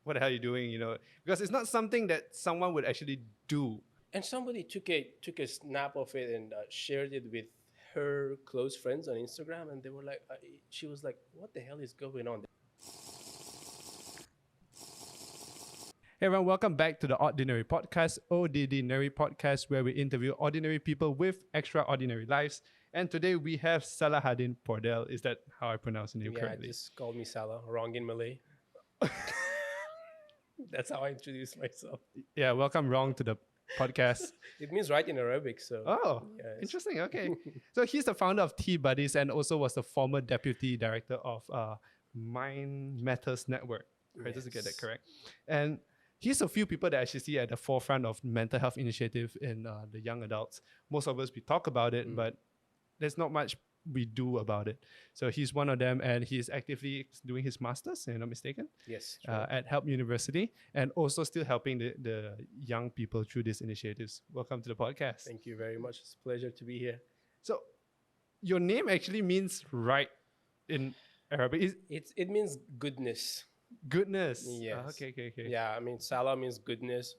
what the hell are you doing? Because it's not something that someone would actually do. And somebody took a snap of it and shared it with her close friends on Instagram, and they were like, she was like, "What the hell is going on?" Hey everyone, welcome back to the Ordinary Podcast, ODDinary Podcast, where we interview ordinary people with extraordinary lives. And today we have Salahaddin Pordel. Is that how I pronounce the name correctly? Just call me Salah, wrong in Malay. That's how I introduce myself. Yeah, welcome wrong to the podcast. It means right in Arabic, so. Oh, yes. Interesting. Okay. So he's the founder of Tea Buddies and also was the former deputy director of Mind Matters Network. Right, just to get that correct. And he's a few people that I actually see at the forefront of mental health initiative in the young adults. Most of us, we talk about it, but there's not much we do about it. So he's one of them, and he's actively doing his master's, if I'm not mistaken. Yes. At Help University, and also still helping the young people through these initiatives. Welcome to the podcast. Thank you very much. It's a pleasure to be here. So your name actually means right in Arabic. It means goodness. Goodness. Yes. Okay. Yeah, I mean, Salah means goodness.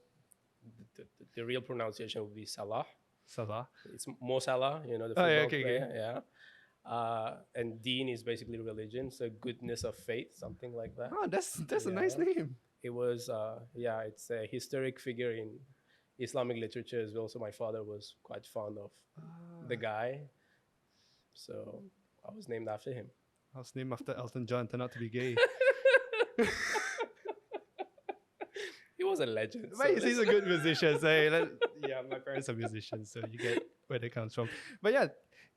The real pronunciation would be Salah. Salah. It's Mo Salah, the football player. Okay. Yeah. And Deen is basically religion, so goodness of faith, something like that. Oh, that's a nice name. It was, it's a historic figure in Islamic literature as well. So my father was quite fond of the guy. So I was named after him. I was named after Elton John, turned out to be gay. He was a legend. But he's a good musician. So my parents are musicians, so you get where that comes from. But yeah,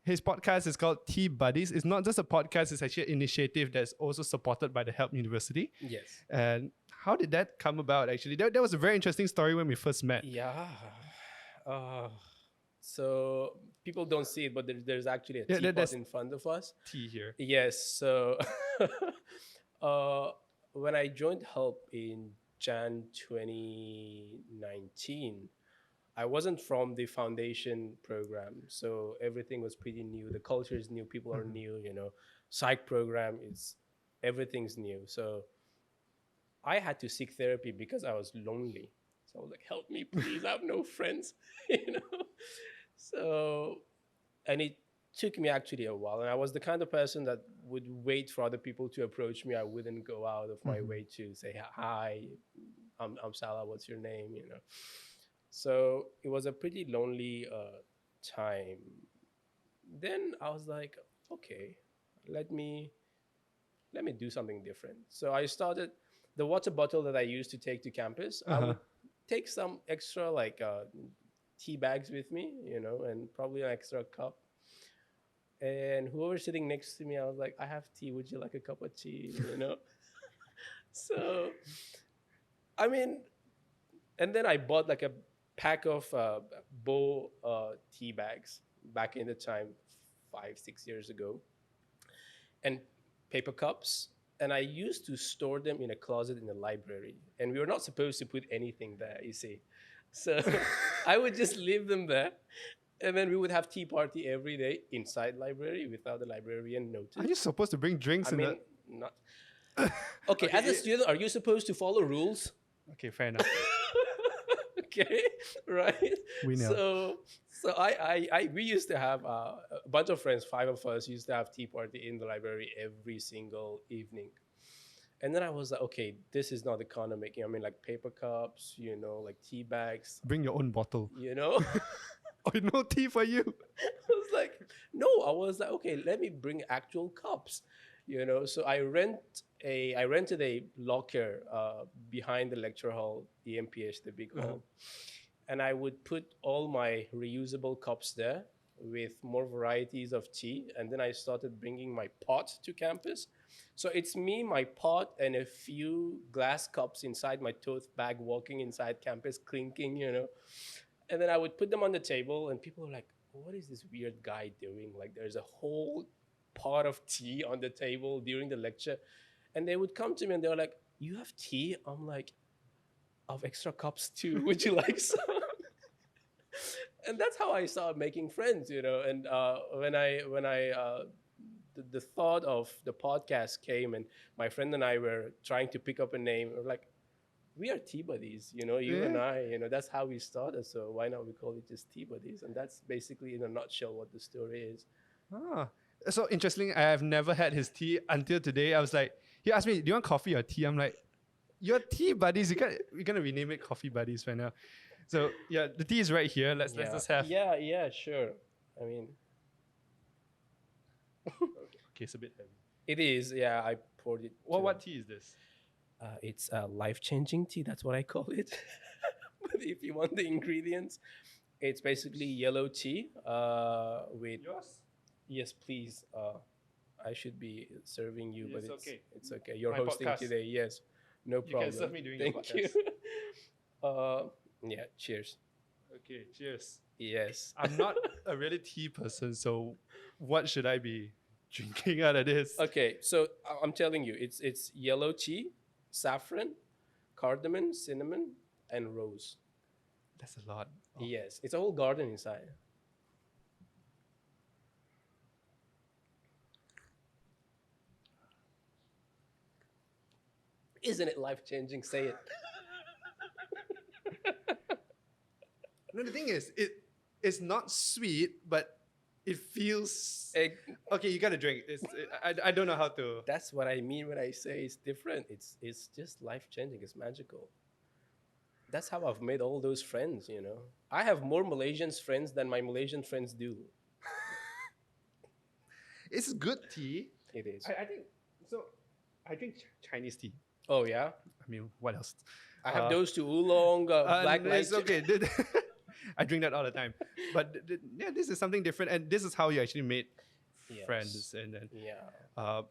his podcast is called Tea Buddies. It's not just a podcast, it's actually an initiative that's also supported by the Help University. Yes. And how did that come about, actually? That was a very interesting story when we first met. Yeah. So people don't see it, but there's actually a teapot in front of us. Tea here. Yes. So when I joined Help in Jan 2019, I wasn't from the foundation program, so everything was pretty new. The culture is new, people are new, psych program everything's new. So I had to seek therapy because I was lonely. So I was like, help me, please, I have no friends, So, and it took me actually a while. And I was the kind of person that would wait for other people to approach me. I wouldn't go out of my way to say, hi, I'm Salah, what's your name, So it was a pretty lonely time. Then I was like, okay, let me do something different. So I started the water bottle that I used to take to campus. I would take some extra tea bags with me, and probably an extra cup. And whoever's sitting next to me, I was like, I have tea. Would you like a cup of tea? So, I mean, and then I bought like a pack of bow tea bags back in the time, 5-6 years ago, and paper cups. And I used to store them in a closet in the library. And we were not supposed to put anything there, you see. So I would just leave them there. And then we would have tea party every day inside library without the librarian notice. Are you supposed to bring drinks not. Okay, as a student, are you supposed to follow rules? Okay, fair enough. Okay, right. We know. So we used to have a bunch of friends, 5 of us used to have tea party in the library every single evening. And then I was like, okay, this is not economic. Like paper cups, like tea bags. Bring your own bottle. Oh, no tea for you. I was like, okay, let me bring actual cups, So I rented a locker behind the lecture hall, EMPH, the big hall. And I would put all my reusable cups there with more varieties of tea. And then I started bringing my pot to campus. So it's me, my pot, and a few glass cups inside my tote bag, walking inside campus, clinking, And then I would put them on the table, and people were like, what is this weird guy doing? Like, there's a whole pot of tea on the table during the lecture. And they would come to me, and they were like, you have tea? I'm like, I have extra cups too. Would you like some? And that's how I started making friends, And when the thought of the podcast came, and my friend and I were trying to pick up a name, we're like, we are tea buddies, you know, you and Yeah. I, you know, that's how we started. So why not we call it just tea buddies? And that's basically in a nutshell what the story is. Ah, so interesting. I have never had his tea until today. I was like, he asked me, "Do you want coffee or tea?" I'm like, "You're tea buddies. We're gonna rename it coffee buddies right now." So yeah, the tea is right here. Let's Yeah, just have. yeah, sure. I mean, Okay, it's a bit heavy. it is. Yeah, I poured it. What tea is this? It's life-changing tea. That's what I call it. But if you want the ingredients, it's basically yellow tea with. Yours? Yes, please. I should be serving you, but It's it's okay. It's okay. You're My hosting podcast. today. Yes, no You problem. can serve me during your Thank you. Yeah. Cheers. Okay, cheers. Yes. I'm not a really tea person, so what should I be drinking out of this? Okay, so I'm telling you, it's yellow tea, saffron, cardamom, cinnamon, and rose. That's a lot. Oh. Yes, it's a whole garden inside. Isn't it life changing? Say it. No, the thing is, it's not sweet, but it feels okay. You gotta drink. I don't know how to. That's what I mean when I say it's different. It's just life changing. It's magical. That's how I've made all those friends. You know, I have more Malaysian friends than my Malaysian friends do. It's good tea. It is. I think so. I drink Chinese tea. Oh yeah, I mean, what else? I have those two oolong, black No, light. it's okay. I drink that all the time. But yeah, this is something different, and this is how you actually made Yes. friends. And then, Yeah.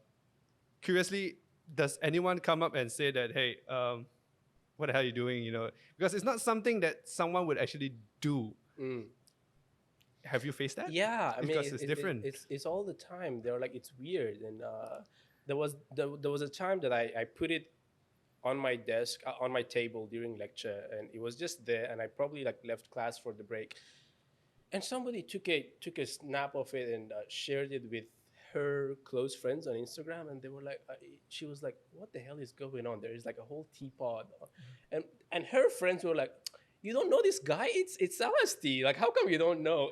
curiously, does anyone come up and say that, hey, what the hell are you doing? You know, because it's not something that someone would actually do. Mm. Have you faced that? Yeah, I mean, Because it's different. It's all the time. They're like, it's weird, and there was a time that I put it on my desk, on my table during lecture, and it was just there, and I probably like left class for the break, and somebody took a snap of it and shared it with her close friends on Instagram, and they were like, she was like, "What the hell is going on? There is like a whole teapot," and her friends were like, "You don't know this guy? It's Salah's tea. Like, how come you don't know?"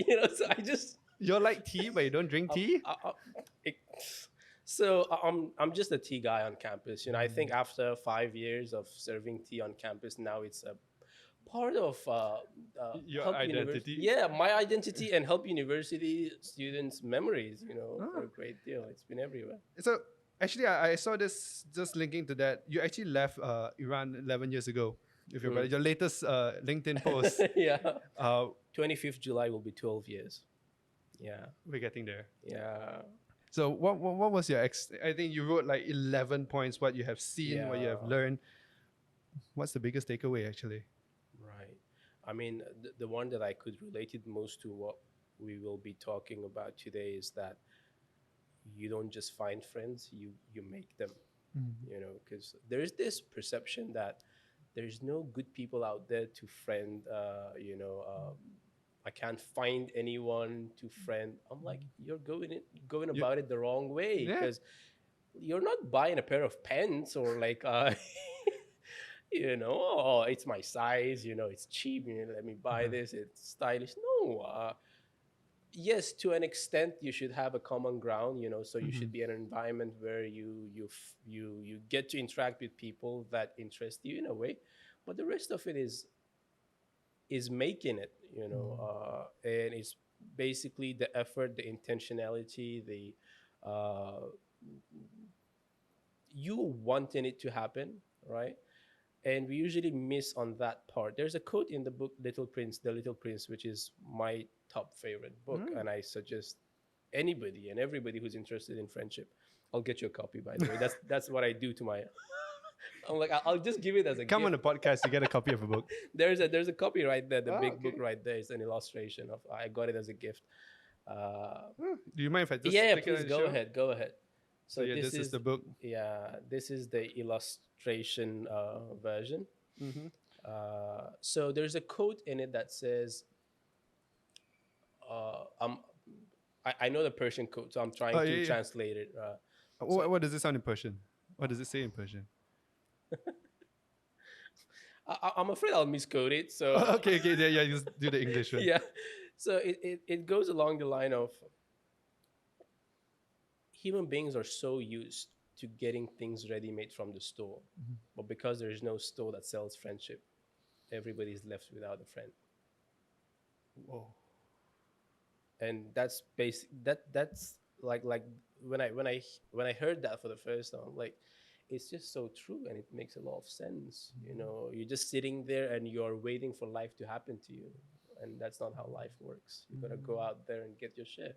You know, so I just You're like tea, but you don't drink tea? it, so I'm just a tea guy on campus. You know, I think after 5 years of serving tea on campus, now it's a part of Your Help identity? Yeah, my identity and Help University students' memories. You know, for a great deal. It's been everywhere. So actually, I saw this just linking to that. You actually left Iran 11 years ago. If you're your latest LinkedIn post, Yeah. uh, 25th July will be 12 years. Yeah. we're getting there. Yeah. So what was your I think you wrote like 11 points, what you have seen, what you have Yeah. learned. What's the biggest takeaway actually? Right. I mean, the one that I could relate it most to what we will be talking about today is that you don't just find friends, you make them. You know, because there's this perception that there's no good people out there to friend. You know, I can't find anyone to friend. I'm like, you're going about it the wrong way, Yeah. because you're not buying a pair of pants or like you know, oh, it's my size, you know, it's cheap, you know, let me buy this, it's stylish. No, yes, to an extent you should have a common ground, you know, so you should be in an environment where you get to interact with people that interest you in a way, but the rest of it is making it, you know, and it's basically the effort, the intentionality, the you wanting it to happen, right? And we usually miss on that part. There's a quote in the book The Little Prince, which is my top favorite book, and I suggest anybody and everybody who's interested in friendship. I'll get you a copy, by the way. That's what I do to my. I'm like, I'll just give it as a Come gift. on the podcast to get a copy of a book. There's a copy right there. The big book okay. right there is an illustration of. I got it as a gift. Do you mind if I just Yeah, take it please and go show? ahead. Go ahead. So yeah, this is the book. Yeah, this is the illustration version. So there's a quote in it that says, I know the Persian quote, so I'm trying to yeah. translate it. What does it sound in Persian? What does it say in Persian? I'm afraid I'll miscode it. So Okay, yeah, just do the English one. yeah. So it goes along the line of human beings are so used to getting things ready made from the store. But because there is no store that sells friendship, everybody's left without a friend. Whoa. And that's basic that's like when I heard that for the first time, I'm like, it's just so true, and it makes a lot of sense. You're just sitting there and you're waiting for life to happen to you, and that's not how life works. You gotta go out there and get your share.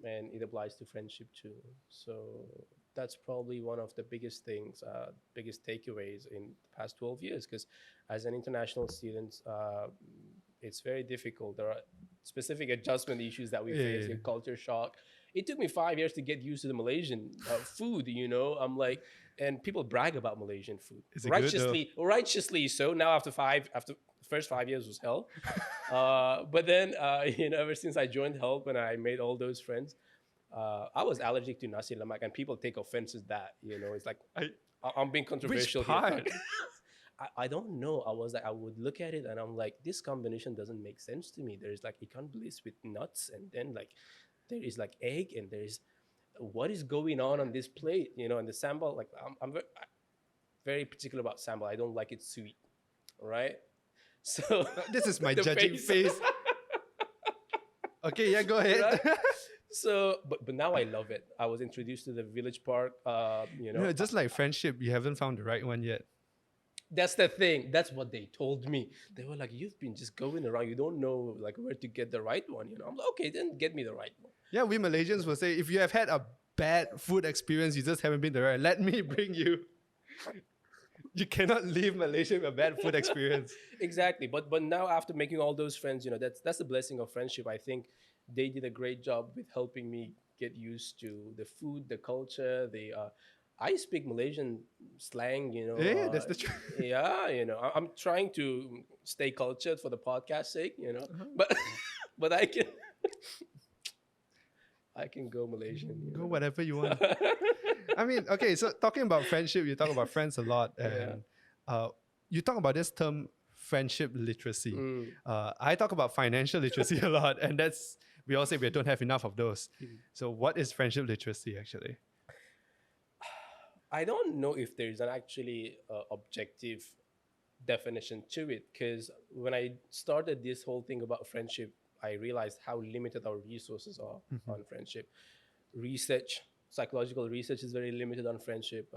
And it applies to friendship too. So that's probably one of the biggest things, biggest takeaways in the past 12 years. Because as an international student, it's very difficult. There are specific adjustment issues that we face, Yeah. culture shock. It took me 5 years to get used to the Malaysian food. I'm like, and people brag about Malaysian food, Is it good, though? righteously so. Now after the first 5 years was hell, but then ever since I joined Help and I made all those friends, I was allergic to nasi lemak, and people take offense at that. It's like I'm being controversial Which here. part? I don't know. I would look at it and I'm like, this combination doesn't make sense to me. There's like ikan bilis with nuts, and then like there is like egg, and there's what is going on this plate, and the sambal. Like I'm very particular about sambal. I don't like it sweet, right? So This is my the judging face. Okay, yeah, go ahead. Right? So, but now I love it. I was introduced to the village park. Just like friendship, you haven't found the right one yet. That's the thing. That's what they told me. They were like, "You've been just going around. You don't know like where to get the right one." I'm like, "Okay, then get me the right one." Yeah, we Malaysians will say, if you have had a bad food experience, you just haven't been there. Let me bring you. You cannot leave Malaysia with a bad food experience. Exactly. But now after making all those friends, that's the blessing of friendship. I think they did a great job with helping me get used to the food, the culture, I speak Malaysian slang, Yeah, that's the truth. yeah, I'm trying to stay cultured for the podcast sake, but but I can go Malaysian. Go whatever you want. I mean, okay, so talking about friendship, you talk about friends a lot, and you talk about this term friendship literacy. I talk about financial literacy a lot, and we all say we don't have enough of those. So what is friendship literacy actually? I don't know if there's an actually objective definition to it, because when I started this whole thing about friendship, I realized how limited our resources are on friendship. Psychological research is very limited on friendship.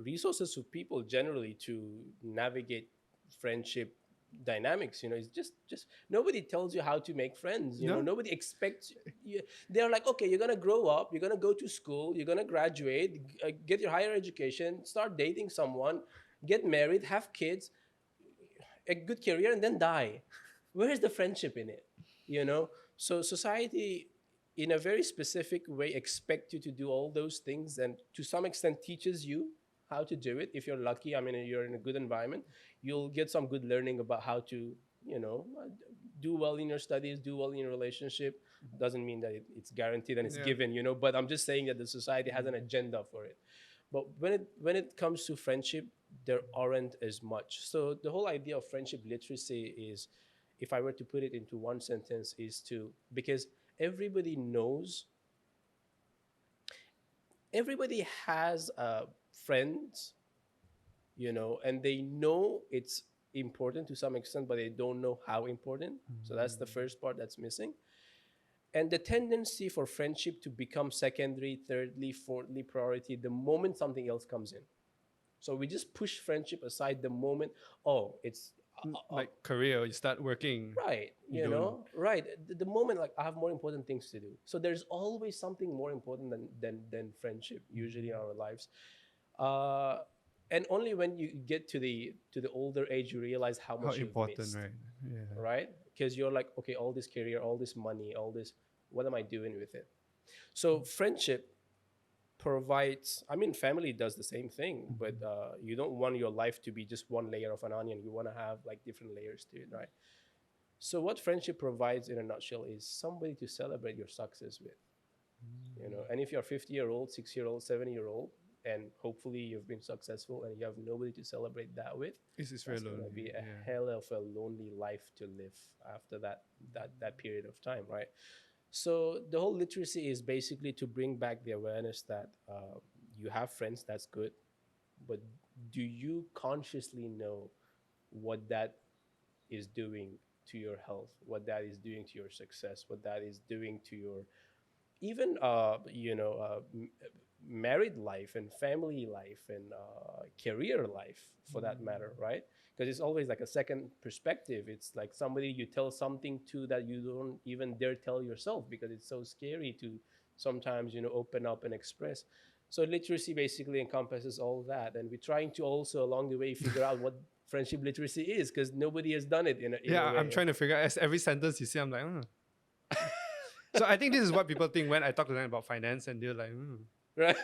Resources for people generally to navigate friendship dynamics, it's just nobody tells you how to make friends. No. Nobody expects you. They're like, okay, you're gonna grow up, you're gonna go to school, you're gonna graduate, get your higher education, start dating someone, get married, have kids, a good career, and then die. Where is the friendship in it? So society in a very specific way expect you to do all those things, and to some extent teaches you how to do it. If you're lucky, I mean, you're in a good environment, you'll get some good learning about how to, do well in your studies, do well in your relationship. Doesn't mean that it's guaranteed and it's given, but I'm just saying that the society has an agenda for it. But when it comes to friendship, there aren't as much. So the whole idea of friendship literacy is, if I were to put it into one sentence, is because everybody has friends, and they know it's important to some extent, but they don't know how important. So that's the first part that's missing. And the tendency for friendship to become secondary, thirdly, fourthly priority the moment something else comes in. So we just push friendship aside the moment, it's like career, you start working. right, right. The moment, like, I have more important things to do. So there's always something more important than friendship, usually in our lives. And only when you get to the older age, you realize how much you've important, missed, right? Yeah. right? Because you're like, okay, all this career, all this money, all this, what am I doing with it? So friendship provides, I mean, family does the same thing, but you don't want your life to be just one layer of an onion. You want to have like different layers to it, right? So what friendship provides in a nutshell is somebody to celebrate your success with. And if you're 50-year-old, 6-year-old, 7-year-old, and hopefully you've been successful and you have nobody to celebrate that with, It's very that's going to lonely. be a Yeah. hell of a lonely life to live after that period of time, right? So the whole literacy is basically to bring back the awareness that you have friends, that's good, but do you consciously know what that is doing to your health, what that is doing to your success, what that is doing to your even married life and family life and career life for that matter, right? Because it's always like a second perspective. It's like somebody you tell something to that you don't even dare tell yourself because it's so scary to sometimes open up and express. So literacy basically encompasses all that, and we're trying to also along the way figure out what friendship literacy is, because nobody has done it in a Yeah, I'm way. trying to figure out, as every sentence you say, I'm like, So I think this is what people think when I talk to them about finance, and they're like, Right.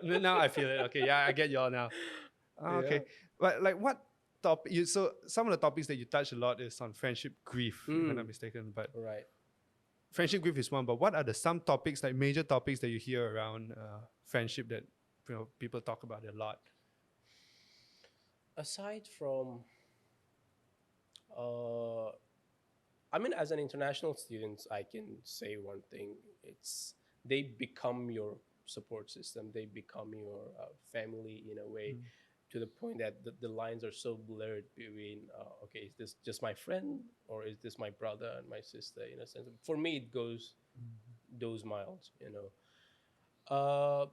Now I feel it. Okay, yeah, I get y'all now. Yeah. Okay, but like what topic? So some of the topics that you touch a lot is on friendship grief, if I'm not mistaken. But Right. friendship grief is one. But what are the some topics, like major topics that you hear around friendship that people talk about a lot? Aside from uh I mean, as an international student, I can say one thing. It's they become your support system. They become your family in a way, to the point that the lines are so blurred between, okay, is this just my friend or is this my brother and my sister? In a sense, for me, it goes those miles. Uh,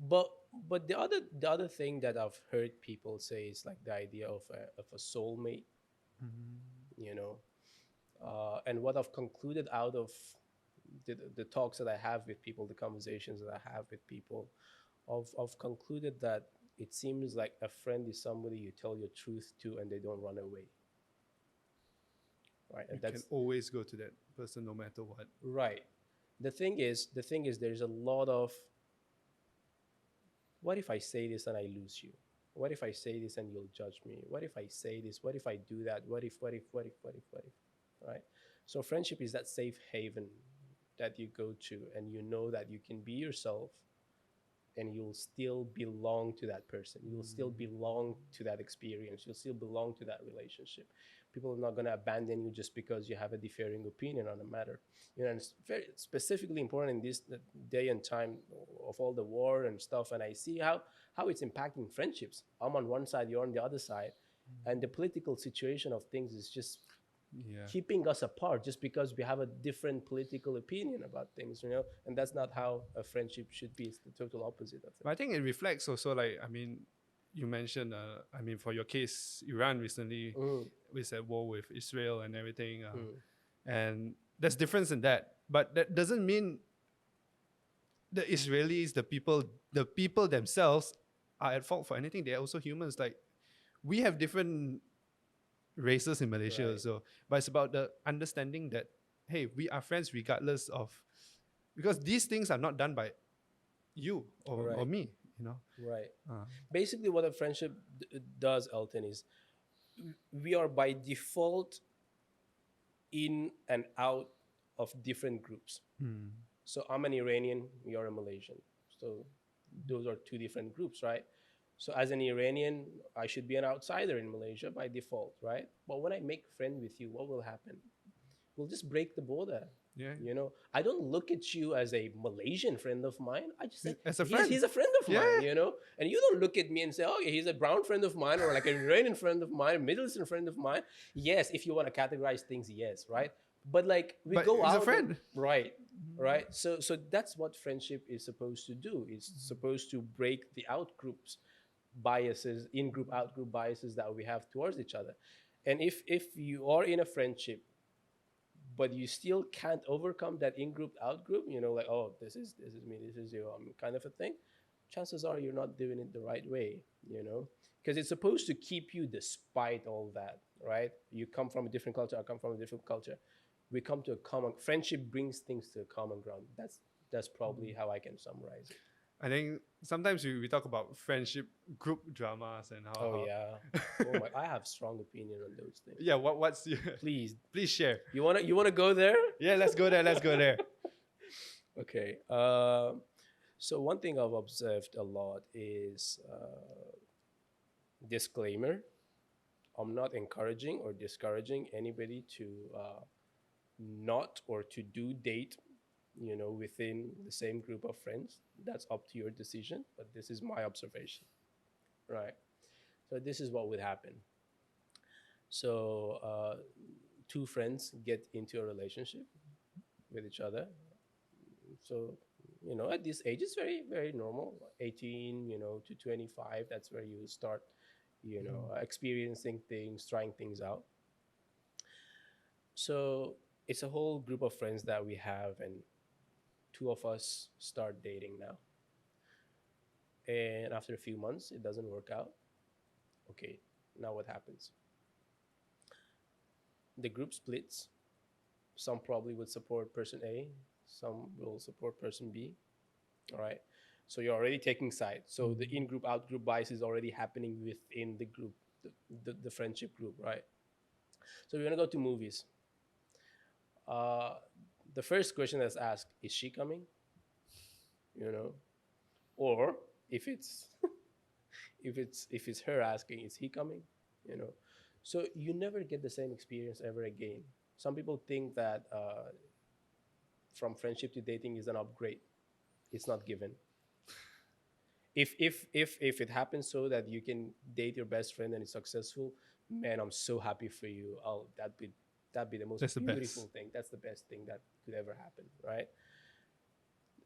but but the other thing that I've heard people say is like the idea of a soulmate. You know, and what I've concluded out of the talks that I have with people, the conversations that I have with people, I've concluded that it seems like a friend is somebody you tell your truth to and they don't run away. Right. You And can that's always go to that person no matter what. right. The thing is there's a lot of, what if I say this and I lose you? What if I say this and you'll judge me? What if I say this? What if I do that? What if? Right? So friendship is that safe haven that you go to, and you know that you can be yourself and you'll still belong to that person. You'll still belong to that experience. You'll still belong to that relationship. People are not going to abandon you just because you have a differing opinion on a matter. And it's very specifically important in this day and time of all the war and stuff. And I see how it's impacting friendships. I'm on one side, you're on the other side. And the political situation of things is just Yeah. keeping us apart just because we have a different political opinion about things, and that's not how a friendship should be. It's the total opposite of it. But I think it reflects also, like, I mean, you mentioned, I mean, for your case, Iran recently was at war with Israel and everything. And there's difference in that. But that doesn't mean the Israelis, the people themselves are at fault for anything. They're also humans. Like, we have different races in Malaysia Right. also. But it's about the understanding that, hey, we are friends regardless of, because these things are not done by you or Right. me, Right. Basically, what a friendship does, Elton, is we are by default in and out of different groups. So I'm an Iranian, you're a Malaysian. So those are two different groups, right? So as an Iranian, I should be an outsider in Malaysia by default, right? But when I make friend with you, what will happen? We'll just break the border. Yeah. I don't look at you as a Malaysian friend of mine. I just say, As a friend. he's a friend of mine, And you don't look at me and say, oh, yeah, he's a brown friend of mine, or like an Iranian friend of mine, a Middle Eastern friend of mine. Yes, if you want to categorize things, yes, right? But like But go he's out. a friend. Right. So that's what friendship is supposed to do. It's supposed to break the out groups biases, in-group, out-group biases that we have towards each other. And if you are in a friendship but you still can't overcome that in-group, out-group, like, oh, this is me, this is you, kind of a thing, chances are you're not doing it the right way, because it's supposed to keep you despite all that, right? You come from a different culture, I come from a different culture. We come to a common, friendship brings things to a common ground. That's probably how I can summarize it. I think sometimes we talk about friendship group dramas and how. Oh yeah. I have strong opinion on those things. Yeah, what's your Please share. You wanna go there? Yeah, let's go there. Okay. So one thing I've observed a lot is disclaimer. I'm not encouraging or discouraging anybody to not or to do date, within the same group of friends. That's up to your decision, but this is my observation, right? So this is what would happen. So two friends get into a relationship with each other. So at this age, it's very very normal. 18, to 25. That's where you start, experiencing things, trying things out. So it's a whole group of friends that we have, and two of us start dating now. And after a few months, it doesn't work out. Okay, now what happens? The group splits. Some probably would support person A, some will support person B. All right. So you're already taking sides. So the in group, out group bias is already happening within the group, the friendship group, right? So we're going to go to movies. Uh, the first question that's asked, is she coming? Or if it's if it's her asking, is he coming? you know so you never get the same experience ever again. Some people think that from friendship to dating is an upgrade. It's not given. If it happens so that you can date your best friend and it's successful, man, I'm so happy for you. That'd be the most That's the beautiful best. thing. That's the best thing that could ever happen, right?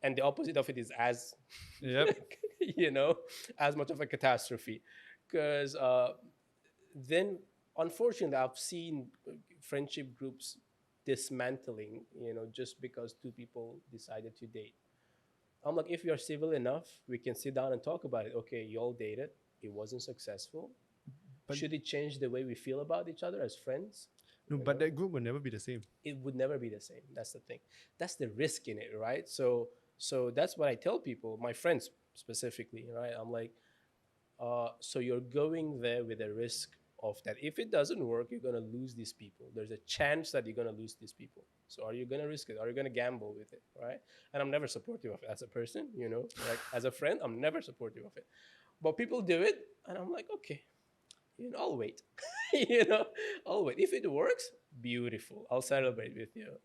And the opposite of it is as Yep. you know as much of a catastrophe, because then unfortunately I've seen friendship groups dismantling, just because two people decided to date. I'm like, if you're civil enough, we can sit down and talk about it. Okay, you all dated, it wasn't successful. But Should it change the way we feel about each other as friends? no, You but know? that group will never be the same. It would never be the same. That's the thing. That's the risk in it, right? So that's what I tell people, my friends specifically, right? I'm like, so you're going there with a risk of that. If it doesn't work, you're gonna lose these people. There's a chance that you're gonna lose these people. So are you gonna risk it? Are you gonna gamble with it, right? And I'm never supportive of it as a person, like as a friend, I'm never supportive of it. But people do it, and I'm like, okay, I'll wait. you know, I'll wait. If it works, beautiful. I'll celebrate with you.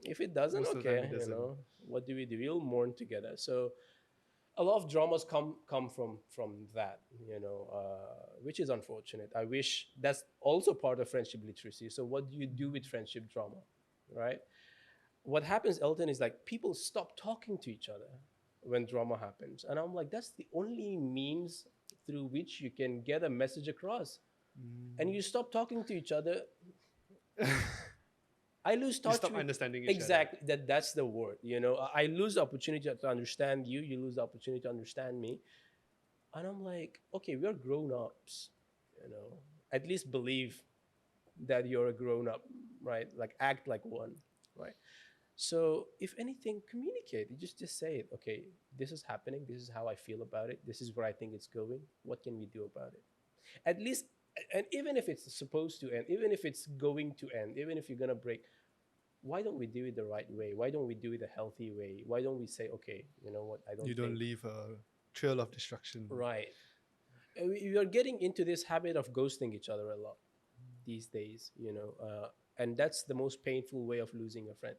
If it doesn't, Most of the time okay, it doesn't. what do we do? We'll mourn together. So a lot of dramas come from that, which is unfortunate. I wish that's also part of friendship literacy. So what do you do with friendship drama, right? What happens, Elton, is like people stop talking to each other when drama happens, and I'm like, that's the only means through which you can get a message across. And you stop talking to each other, I lose You touch stop with understanding each exactly that's the word. I lose the opportunity to understand you. You lose the opportunity to understand me, and I'm like, okay, we're grown ups. At least believe that you're a grown up, right? Like act like one, right? So if anything, communicate. You just say it. Okay, this is happening. This is how I feel about it. This is where I think it's going. What can we do about it? At least, and even if it's supposed to end, even if it's going to end, even if you're gonna break, why don't we do it the right way? Why don't we do it a healthy way? Why don't we say, okay, you know what? I other. don't You don't think leave a trail of destruction. right. We are getting into this habit of ghosting each other a lot these days, and that's the most painful way of losing a friend,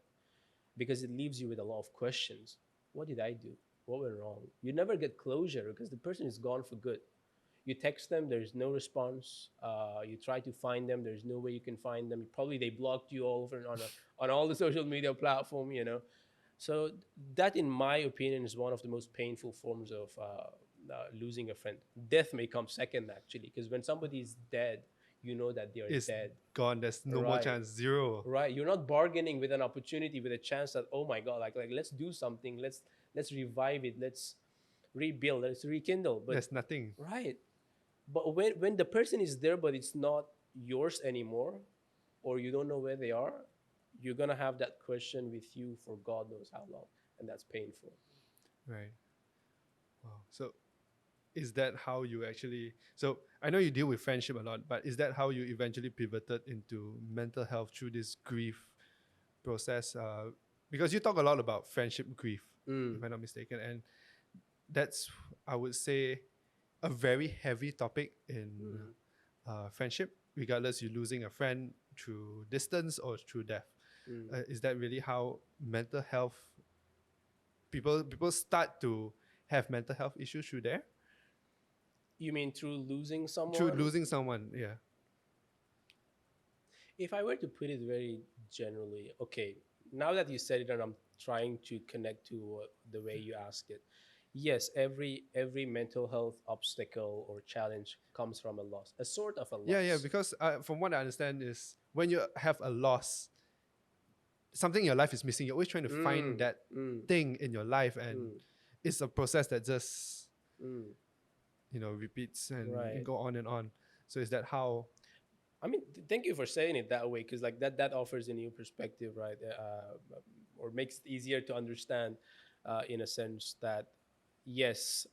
because it leaves you with a lot of questions. What did I do? What went wrong? You never get closure because the person is gone for good. You text them, there's no response. You try to find them, there's no way you can find them. Probably they blocked you all over on all the social media platform. So that, in my opinion, is one of the most painful forms of losing a friend. Death may come second, actually, because when somebody is dead, you know that they are It's dead. gone. There's no more Right. chance. Zero. Right. You're not bargaining with an opportunity, with a chance that, oh my God, like let's do something. Let's revive it. Let's rebuild. Let's rekindle. But There's nothing. right. But when the person is there, but it's not yours anymore, or you don't know where they are, you're gonna have that question with you for God knows how long, and that's painful. Right. Wow. So is that how you actually, so I know you deal with friendship a lot, but is that how you eventually pivoted into mental health through this grief process? Because you talk a lot about friendship grief. if I'm not mistaken. And that's, I would say, a very heavy topic in friendship, regardless you're losing a friend through distance or through death. Is that really how mental health people start to have mental health issues through there? You mean through losing Through someone? losing someone, yeah. If I were to put it very generally, okay, now that you said it and I'm trying to connect to the way you asked it, yes, every mental health obstacle or challenge comes from a loss, a sort of a Yeah, loss. because from what I understand is when you have a loss, something in your life is missing. You're always trying to find Mm, that mm, thing in your life, and mm, it's a process that just mm. repeats and Right. go on and on. So is that how? I mean, thank you for saying it that way, because like that offers a new perspective, right? Or makes it easier to understand, in a sense that yes,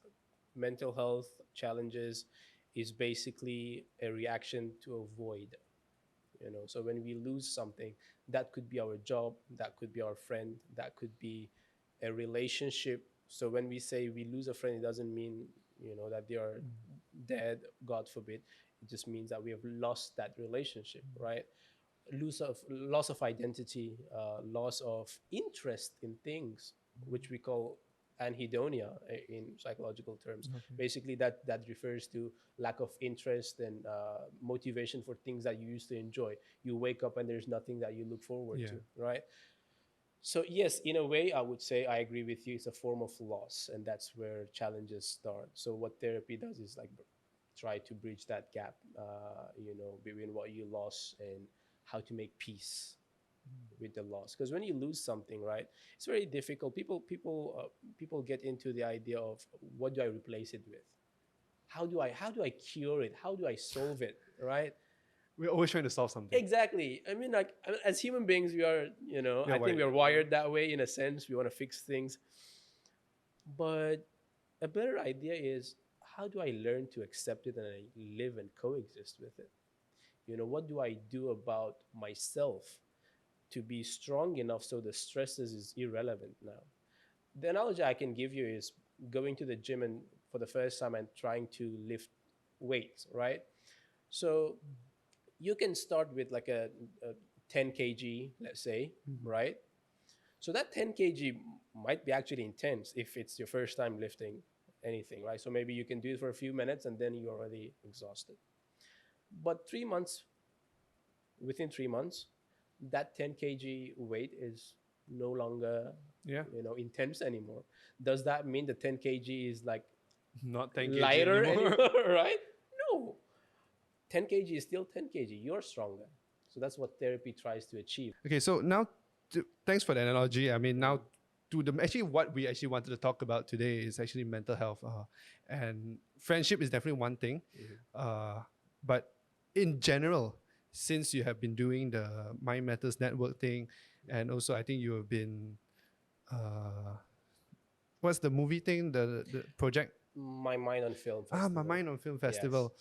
mental health challenges is basically a reaction to a void. So when we lose something, that could be our job, that could be our friend, that could be a relationship. So when we say we lose a friend, it doesn't mean that they are dead, god forbid. It just means that we have lost that relationship, right? Loss of identity, loss of interest in things, which we call anhedonia, in psychological terms. Okay. Basically, that refers to lack of interest and motivation for things that you used to enjoy. You wake up and there's nothing that you look forward Yeah. to, right? So yes, in a way, I would say I agree with you. It's a form of loss, and that's where challenges start. So what therapy does is like try to bridge that gap, between what you lost and how to make peace with the loss. Because when you lose something, right, it's very difficult. People get into the idea of what do I replace it with? How do I cure it? How do I solve it? Right? We're always trying to solve something. Exactly. I mean, like as human beings, we are, Yeah, I think why? we are wired that way in a sense. We want to fix things. But a better idea is how do I learn to accept it and I live and coexist with it? What do I do about myself to be strong enough so the stresses is irrelevant now? The analogy I can give you is going to the gym and for the first time and trying to lift weights, right? So you can start with like a 10 kg, let's say, right? So that 10 kg might be actually intense if it's your first time lifting anything, right? So maybe you can do it for a few minutes and then you're already exhausted. But within 3 months, that 10 kg weight is no longer, Yeah. intense anymore. Does that mean the 10 kg is like Not 10 kg lighter anymore. anymore, right? No. 10 kg is still 10 kg. You're stronger. So that's what therapy tries to achieve. Okay, so now, thanks for the analogy. I mean, now to the actually what we actually wanted to talk about today is actually mental health, and friendship is definitely one thing, but in general, since you have been doing the Mind Matters Network thing, and also I think you have been, what's the movie thing, the project? My Mind on Film My Festival. Mind on Film Yes. Festival.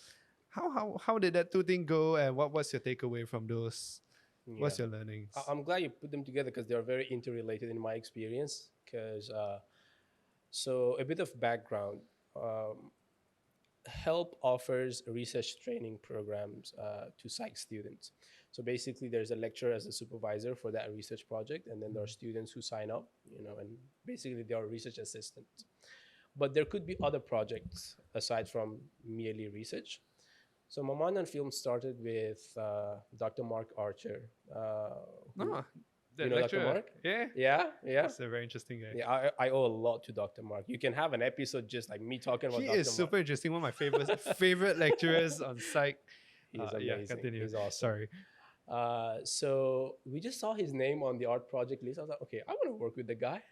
How did that two thing go, and what was your takeaway from those? Yeah. What's your learnings? I'm glad you put them together because they're very interrelated in my experience. Because so a bit of background. Help offers research training programs to psych students. So basically, there's a lecturer as a supervisor for that research project, and then there are students who sign up, and basically they are research assistants. But there could be other projects aside from merely research. So Maman on Film started with Dr. Mark Archer, who, No, the Dr. lecturer. Mark? Yeah, Yeah, yeah. it's a very interesting guy. Yeah, I owe a lot to Dr. Mark. You can have an episode just like me talking about He Dr. is Mark. super interesting. One of my favorite lecturers on psych. He's Yeah, amazing. continue. He's awesome. Sorry. So we just saw his name on the art project list. I was like, okay, I want to work with the guy.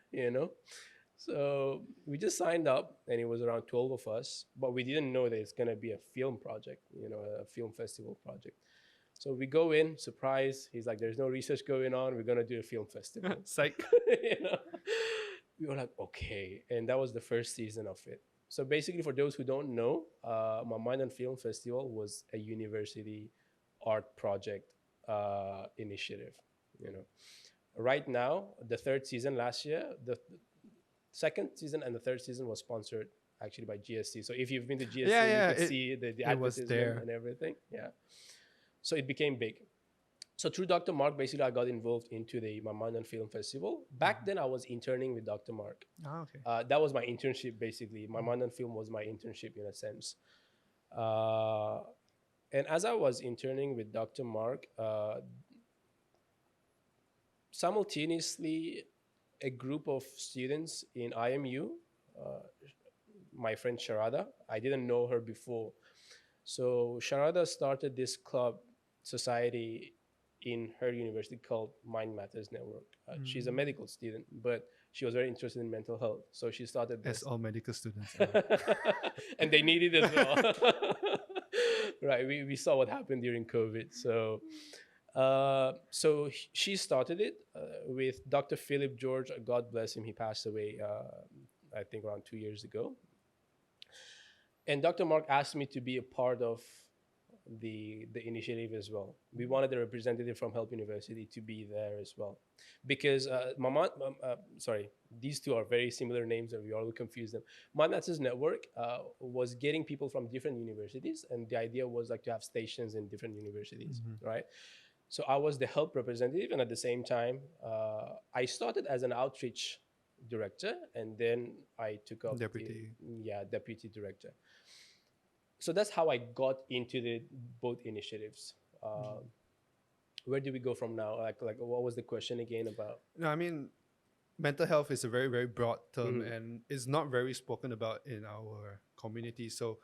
So we just signed up, and it was around 12 of us, but we didn't know that it's going to be a film project, a film festival project. So we go in, surprise. He's like, there's no research going on. We're going to do a film festival. Psych. We were like, okay. And that was the first season of it. So basically, for those who don't know, my Mind on Film Festival was a university art project initiative. Right now, the third season last year, second season and the third season was sponsored actually by GSC. So if you've been to GSC, Yeah, you could see the it was advertisement there. and everything. Yeah. So it became big. So through Dr. Mark, basically, I got involved into the Mamandan Film Festival. Back then, I was interning with Dr. Mark. Okay. That was my internship, basically. Mamandan Film was my internship in a sense. And as I was interning with Dr. Mark, simultaneously, a group of students in IMU, my friend Sharada, I didn't know her before. So Sharada started this club society in her university called Mind Matters Network. She's a medical student, but she was very interested in mental health. So she started this. As all medical students are. And they need it as well. Right. We saw what happened during COVID. So she started it with Dr. Philip George. God bless him. He passed away, I think, around 2 years ago. And Dr. Mark asked me to be a part of the initiative as well. We wanted a representative from Help University to be there as well, because these two are very similar names and we all confuse them. Mind Network was getting people from different universities, and the idea was like to have stations in different universities, right? So I was the Help representative, and at the same time, I started as an outreach director, and then I took up deputy director. So that's how I got into both initiatives. Where do we go from now? Like what was the question again about? No, I mean, mental health is a very, very broad term and it's not very spoken about in our community. So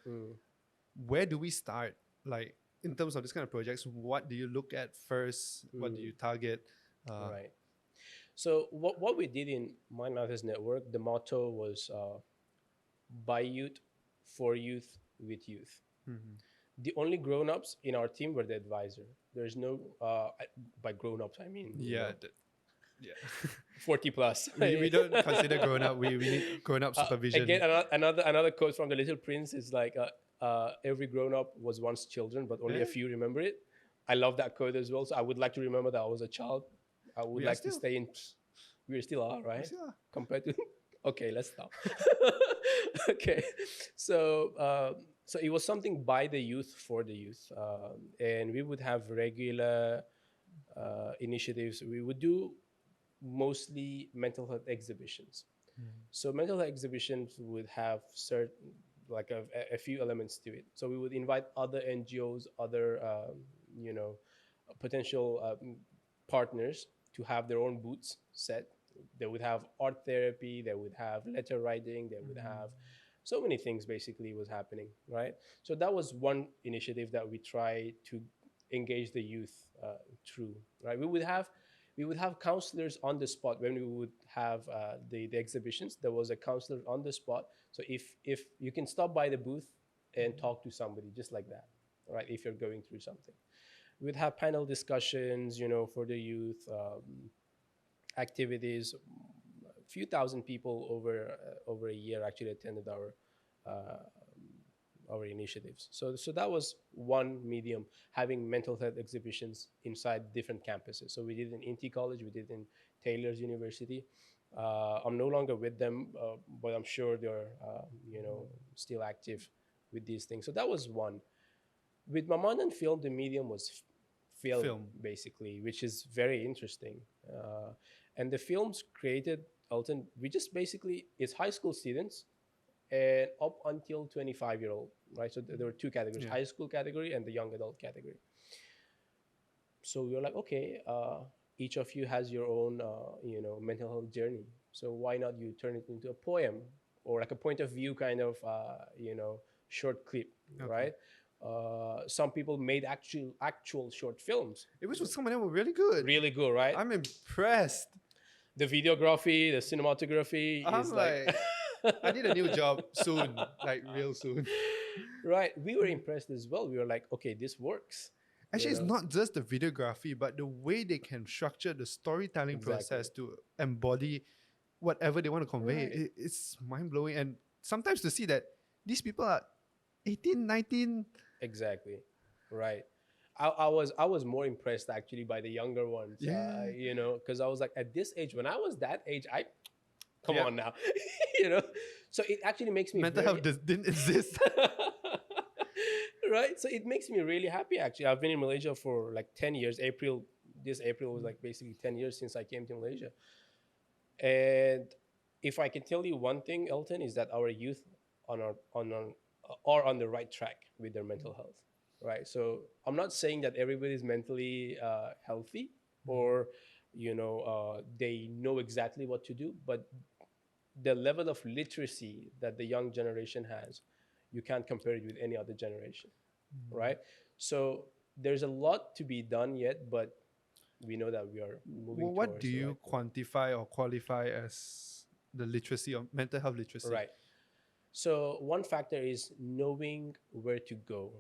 where do we start? Like in terms of this kind of projects, what do you look at first? What do you target? Right. So what we did in Mind Matters Network, the motto was by youth, for youth, with youth. The only grown-ups in our team were the advisor. There's no by grown-ups I mean 40 plus. we don't consider grown-up. We need grown-up supervision. Again, another quote from the Little Prince is like every grown-up was once children, but only a few remember it. I love that quote as well. So I would like to remember that I was a child. I would like to stay in. We still are, right? We still are. Compared to. Okay, let's stop. Okay, so it was something by the youth for the youth, and we would have regular initiatives. We would do mostly mental health exhibitions. So mental health exhibitions would have certain like a few elements to it. So we would invite other NGOs, other potential partners to have their own booths set. They would have art therapy, they would have letter writing, they would have so many things basically was happening, right? So that was one initiative that we try to engage the youth through, right? We would have counselors on the spot when we would have the exhibitions. There was a counselor on the spot. So if you can stop by the booth and talk to somebody just like that, right? If you're going through something. We'd have panel discussions, for the youth, activities. A few thousand people over a year actually attended our initiatives. So that was one medium, having mental health exhibitions inside different campuses. So we did in Inti College, we did in Taylor's University. I'm no longer with them, but I'm sure they're still active with these things. So that was one. With Mamandan Film, the medium was film basically, which is very interesting. And the films created, Elton, we just basically, it's high school students and up until 25-year-old, right? So there were two categories, high school category and the young adult category. So we were like, okay, each of you has your own, mental health journey. So why not you turn it into a poem or like a point of view kind of, short clip, right? Some people made actual short films. It was some of them were really good. Really good, right? I'm impressed. The videography, the cinematography is like I need a new job soon, like real soon. Right. We were impressed as well. We were like, okay, this works. Actually, it's not just the videography, but the way they can structure the storytelling process to embody whatever they want to convey. Right. It's mind-blowing. And sometimes to see that these people are 18, 19. Exactly. Right. I was more impressed actually by the younger ones, because I was like, at this age, when I was that age, Come Yep. on now. So it actually makes me Mental health didn't exist. right? So it makes me really happy, actually. I've been in Malaysia for like 10 years. This April was like basically 10 years since I came to Malaysia. And if I can tell you one thing, Elton, is that our youth are on the right track with their mental health, right? So I'm not saying that everybody's mentally healthy or they know exactly what to do, but the level of literacy that the young generation has, you can't compare it with any other generation, right? So there's a lot to be done yet, but we know that we are moving Well, what do towards the you right way. quantify or qualify as the literacy of mental health literacy? Right. So one factor is knowing where to go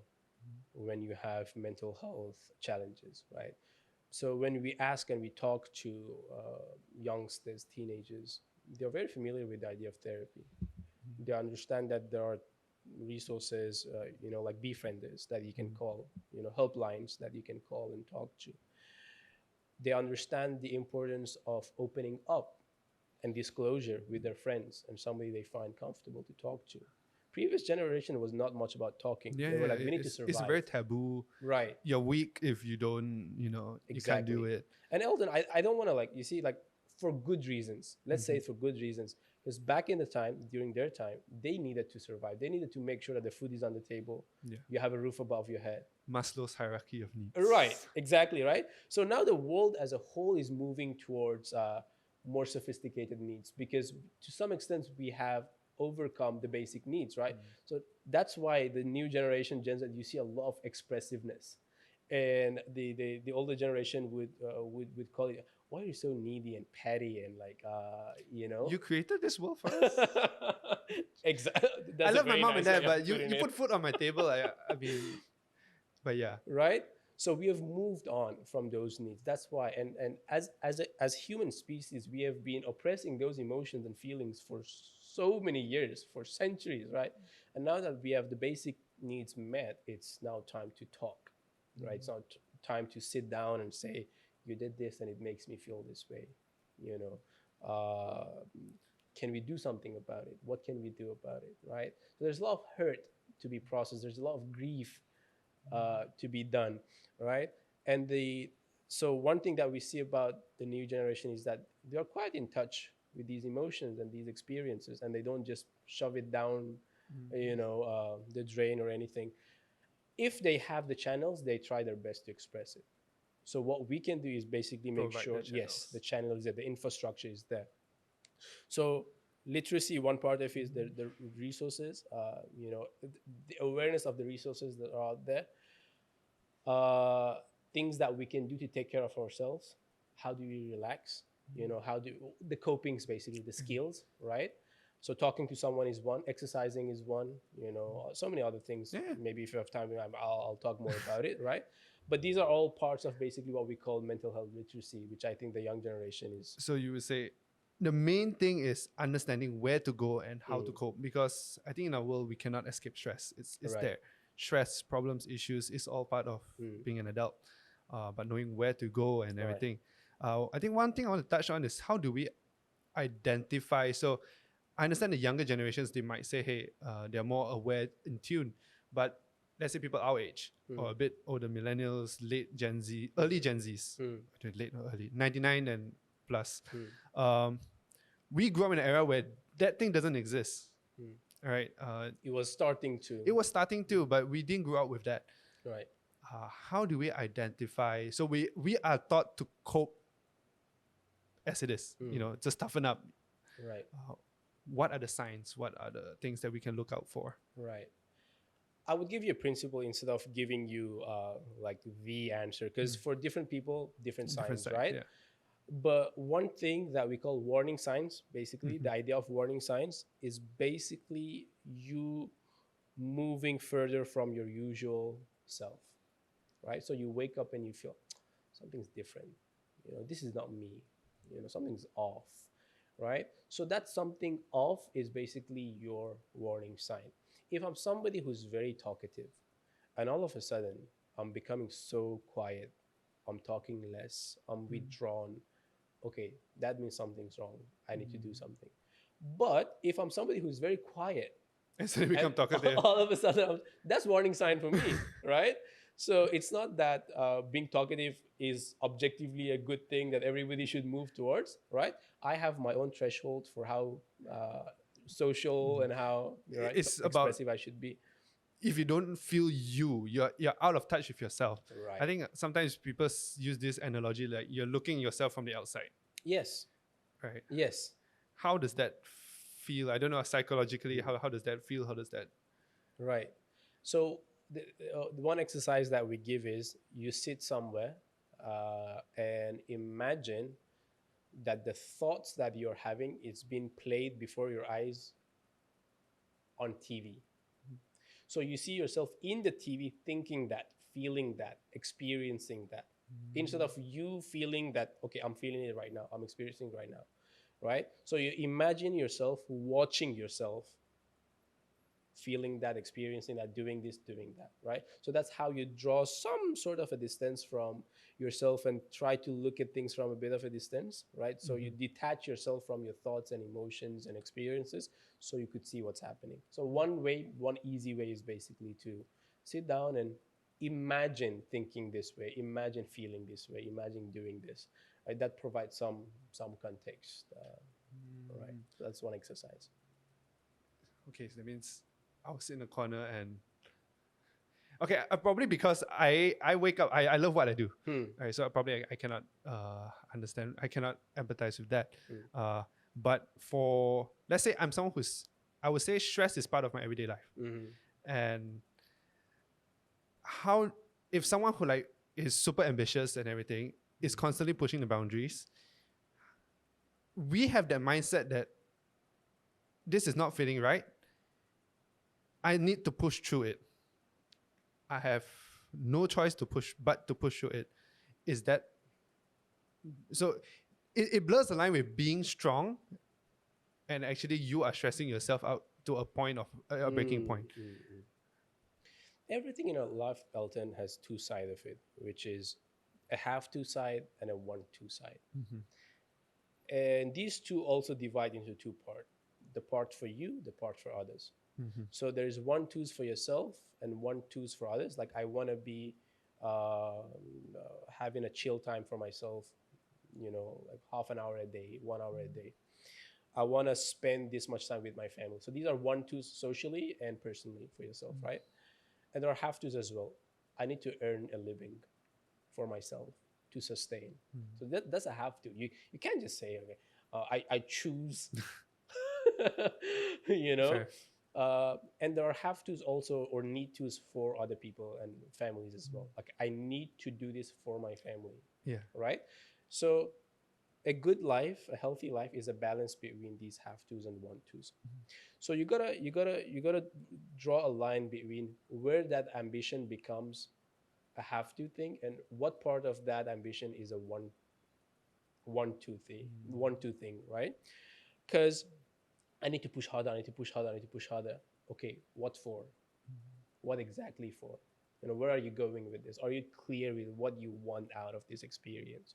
when you have mental health challenges, right? So when we ask and we talk to youngsters, teenagers, they're very familiar with the idea of therapy. They understand that there are resources, like befrienders that you can call, helplines that you can call and talk to. They understand the importance of opening up and disclosure with their friends and somebody they find comfortable to talk to. Previous generation was not much about talking. Yeah, They were yeah, like, we need to it's survive. very taboo. Right. You're weak if you don't, you can't do Exactly. it. And Eldon, I don't want to, like, you see, like, for good reasons. Let's say for good reasons. Because back in the time, during their time, they needed to survive. They needed to make sure that the food is on the table. Yeah. You have a roof above your head. Maslow's hierarchy of needs. Right, exactly, right? So now the world as a whole is moving towards more sophisticated needs because to some extent we have overcome the basic needs, right? So that's why the new generation, Gen Z, you see a lot of expressiveness. And the older generation would call it, why are you so needy and petty and like, You created this world for us. Exactly. I love my mom and dad, but you put food on my table. I mean, but yeah. Right? So we have moved on from those needs. That's why, and as human species, we have been oppressing those emotions and feelings for so many years, for centuries, right? And now that we have the basic needs met, it's now time to talk, right? It's not time to sit down and say, you did this and it makes me feel this way, can we do something about it? What can we do about it, right? So there's a lot of hurt to be processed. There's a lot of grief to be done, right? And so one thing that we see about the new generation is that they are quite in touch with these emotions and these experiences, and they don't just shove it down, the drain or anything. If they have the channels, they try their best to express it. So what we can do is basically make Provide sure, the yes, channels. the channel is there, the infrastructure is there. So literacy, one part of it is the resources, the awareness of the resources that are out there, things that we can do to take care of ourselves. How do we relax? How do the copings, basically the skills, right? So talking to someone is one, exercising is one, so many other things. Yeah. Maybe if you have time, I'll talk more about it, right? But these are all parts of basically what we call mental health literacy, which I think the young generation is. So you would say the main thing is understanding where to go and how to cope, because I think in our world we cannot escape stress. It's Right. there. Stress, problems, issues is all part of being an adult. But knowing where to go and everything. I think one thing I want to touch on is how do we identify. So I understand the younger generations, they might say, hey, they're more aware, in tune. But let's say people our age or a bit older, millennials, late Gen Z, early Gen Zs, late or early, 99 and plus. We grew up in an era where that thing doesn't exist. All right. It was starting to. It was starting to, but we didn't grow up with that. Right. How do we identify? So we are taught to cope as it is, just toughen up. Right. What are the signs? What are the things that we can look out for? Right. I would give you a principle instead of giving you like the answer, because for different people, different signs, right? Yeah. But one thing that we call warning signs, basically, the idea of warning signs is basically you moving further from your usual self, right? So you wake up and you feel something's different. This is not me. Something's off, right? So that something off is basically your warning sign. If I'm somebody who's very talkative and all of a sudden I'm becoming so quiet, I'm talking less, I'm withdrawn, okay, that means something's wrong. I need to do something. But if I'm somebody who's very quiet, And so they become and talkative. all of a sudden, that's warning sign for me, right? So it's not that being talkative is objectively a good thing that everybody should move towards, right? I have my own threshold for how social and how, right, It's about expressive I should be. if you don't feel you're out of touch with yourself. Right. I think sometimes people use this analogy like you're looking yourself from the outside, Yes. right? Yes. How does that feel? I don't know psychologically. How does that feel? How does that? Right. So the one exercise that we give is you sit somewhere and imagine that the thoughts that you're having is being played before your eyes on TV. So you see yourself in the TV thinking that, feeling that, experiencing that, instead of you feeling that, okay, I'm feeling it right now, I'm experiencing it right now, right? So you imagine yourself watching yourself feeling that, experiencing that, doing this, doing that, right? So that's how you draw some sort of a distance from yourself and try to look at things from a bit of a distance, right? So you detach yourself from your thoughts and emotions and experiences so you could see what's happening. So one easy way is basically to sit down and imagine thinking this way, imagine feeling this way, imagine doing this, right? That provides some context, right? So that's one exercise. Okay, so that means I'll sit in a corner and okay, probably because I wake up, I love what I do, right? So probably I cannot understand, I cannot empathize with that. But for let's say I'm someone I would say stress is part of my everyday life, and how if someone who like is super ambitious and everything is constantly pushing the boundaries, we have that mindset that this is not feeling right. I need to push through it. I have no choice to push but to push through it. Is that so? It blurs the line with being strong, and actually you are stressing yourself out to a point of a breaking point. Everything in our life, Elton, has two sides of it, which is a have to side and a want to side. And these two also divide into two parts: the part for you, the part for others. So there's one twos for yourself and one twos for others. Like I want to be having a chill time for myself, like half an hour a day, 1 hour a day. I want to spend this much time with my family. So these are one twos socially and personally for yourself, right? And there are have tos as well. I need to earn a living for myself to sustain. So that's a have to. You can't just say, okay, I choose, Fair. And there are have tos also or need tos for other people and families as well. Like I need to do this for my family, Yeah. right? So a good life, a healthy life, is a balance between these have tos and want tos. So you gotta draw a line between where that ambition becomes a have to thing and what part of that ambition is a want to thing, right? Because I need to push harder, I need to push harder, I need to push harder. Okay, what for? What exactly for? Where are you going with this? Are you clear with what you want out of this experience,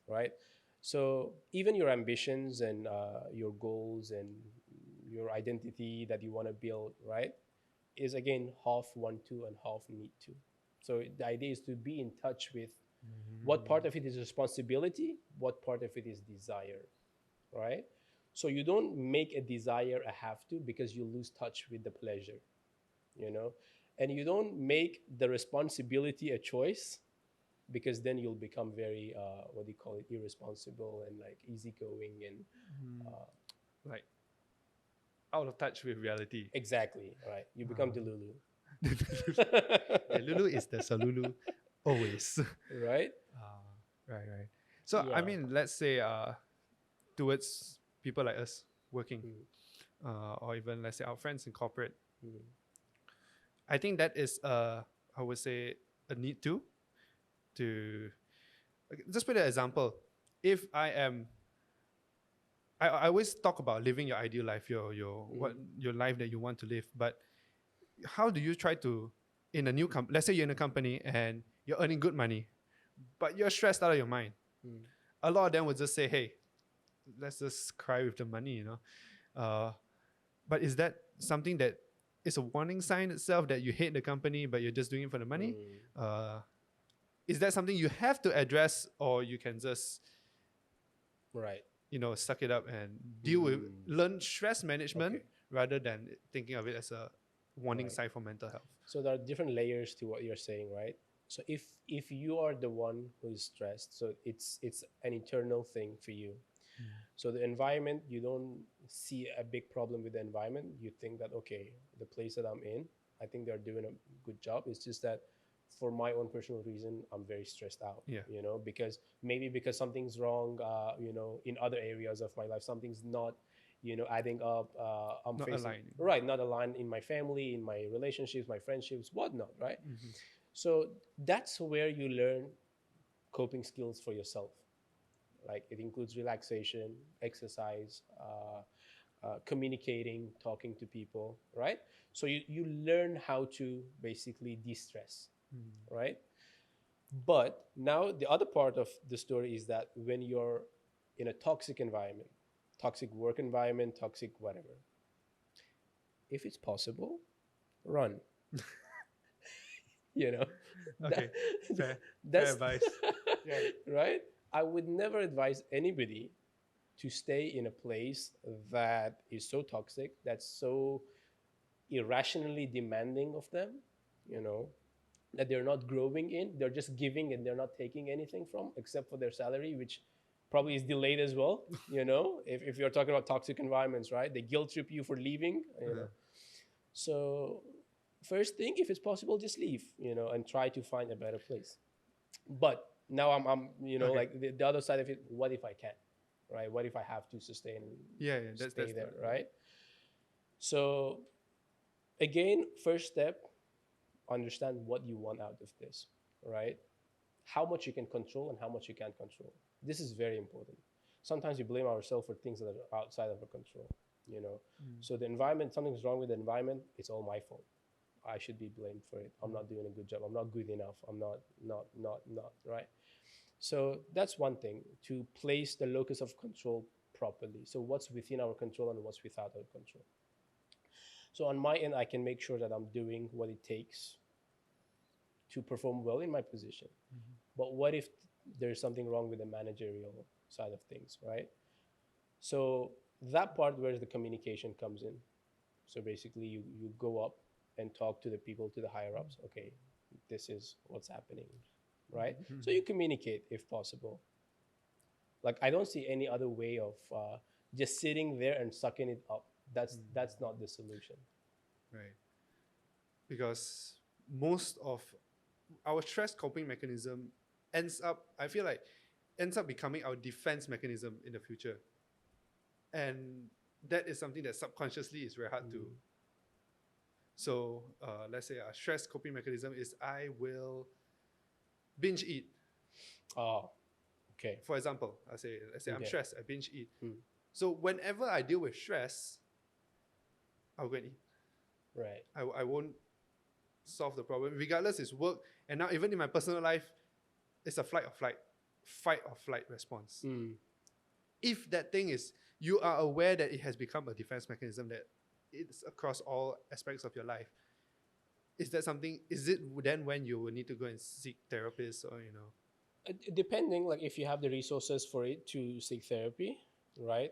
right? So even your ambitions and your goals and your identity that you want to build, right, is again half want to and half need to. So the idea is to be in touch with what part of it is responsibility, what part of it is desire, right? So you don't make a desire a have to because you lose touch with the pleasure, and you don't make the responsibility a choice because then you'll become very what do you call it, irresponsible and like easygoing and Like out of touch with reality. exactly, right? You become Delulu. Yeah, Lulu is the Salulu always. Right? Right. So I Yeah. mean, let's say towards people like us working, or even let's say our friends in corporate, I think that is I would say a need to just put an example. If I am I always talk about living your ideal life, your your life that you want to live, but how do you try to in a new let's say you're in a company and you're earning good money, but you're stressed out of your mind. A lot of them would just say, hey, let's just cry with the money, But is that something that is a warning sign itself that you hate the company, but you're just doing it for the money? Is that something you have to address, or you can just, Right. suck it up and learn stress management Okay. rather than thinking of it as a warning Right. sign for mental health? So there are different layers to what you're saying, right? So if you are the one who is stressed, so it's an internal thing for you. So the environment, you don't see a big problem with the environment. You think that, okay, the place that I'm in, I think they're doing a good job. It's just that for my own personal reason, I'm very stressed out, Yeah. because something's wrong, in other areas of my life, something's not, adding up. I'm Not facing, aligning. right, not aligned in my family, in my relationships, my friendships, whatnot, right? Mm-hmm. So that's where you learn coping skills for yourself. Like it includes relaxation, exercise, communicating, talking to people, right? So you learn how to basically de-stress, right? But now the other part of the story is that when you're in a toxic environment, toxic work environment, toxic whatever, if it's possible, run. you know Okay, fair that's advice. Yeah. right. I would never advise anybody to stay in a place that is so toxic, that's so irrationally demanding of them, you know that they're not growing in, they're just giving and they're not taking anything from except for their salary, which probably is delayed as well. If you're talking about toxic environments, right, they guilt trip you for leaving. So first thing, if it's possible, just leave, and try to find a better place. But now I'm Okay. like the other side of it, what if I can't, right? What if I have to sustain Yeah, that's stay there, the- right? So again, first step, understand what you want out of this, right? How much you can control and how much you can't control. This is very important. Sometimes we blame ourselves for things that are outside of our control, So the environment, something's wrong with the environment, it's all my fault. I should be blamed for it. I'm not doing a good job. I'm not good enough. I'm not, right? So that's one thing, to place the locus of control properly. So what's within our control and what's without our control. So on my end, I can make sure that I'm doing what it takes to perform well in my position. But what if there's something wrong with the managerial side of things, right? So that part where the communication comes in. So basically, you go up and talk to the people, to the higher ups. Okay, this is what's happening, right? So you communicate if possible. Like I don't see any other way of just sitting there and sucking it up. That's not the solution. Right. Because most of our stress coping mechanism I feel like, ends up becoming our defense mechanism in the future. And that is something that subconsciously is very hard to. So let's say a stress coping mechanism is I will binge eat. Oh, okay. For example, let's say I'm Okay. stressed, I binge eat. So whenever I deal with stress, I'll go and eat. Right. I won't solve the problem, regardless it's work. And now even in my personal life, it's a fight or flight response. If that thing is, you are aware that it has become a defense mechanism, that it's across all aspects of your life, is it then when you will need to go and seek therapists, or Depending, like if you have the resources for it to seek therapy, right?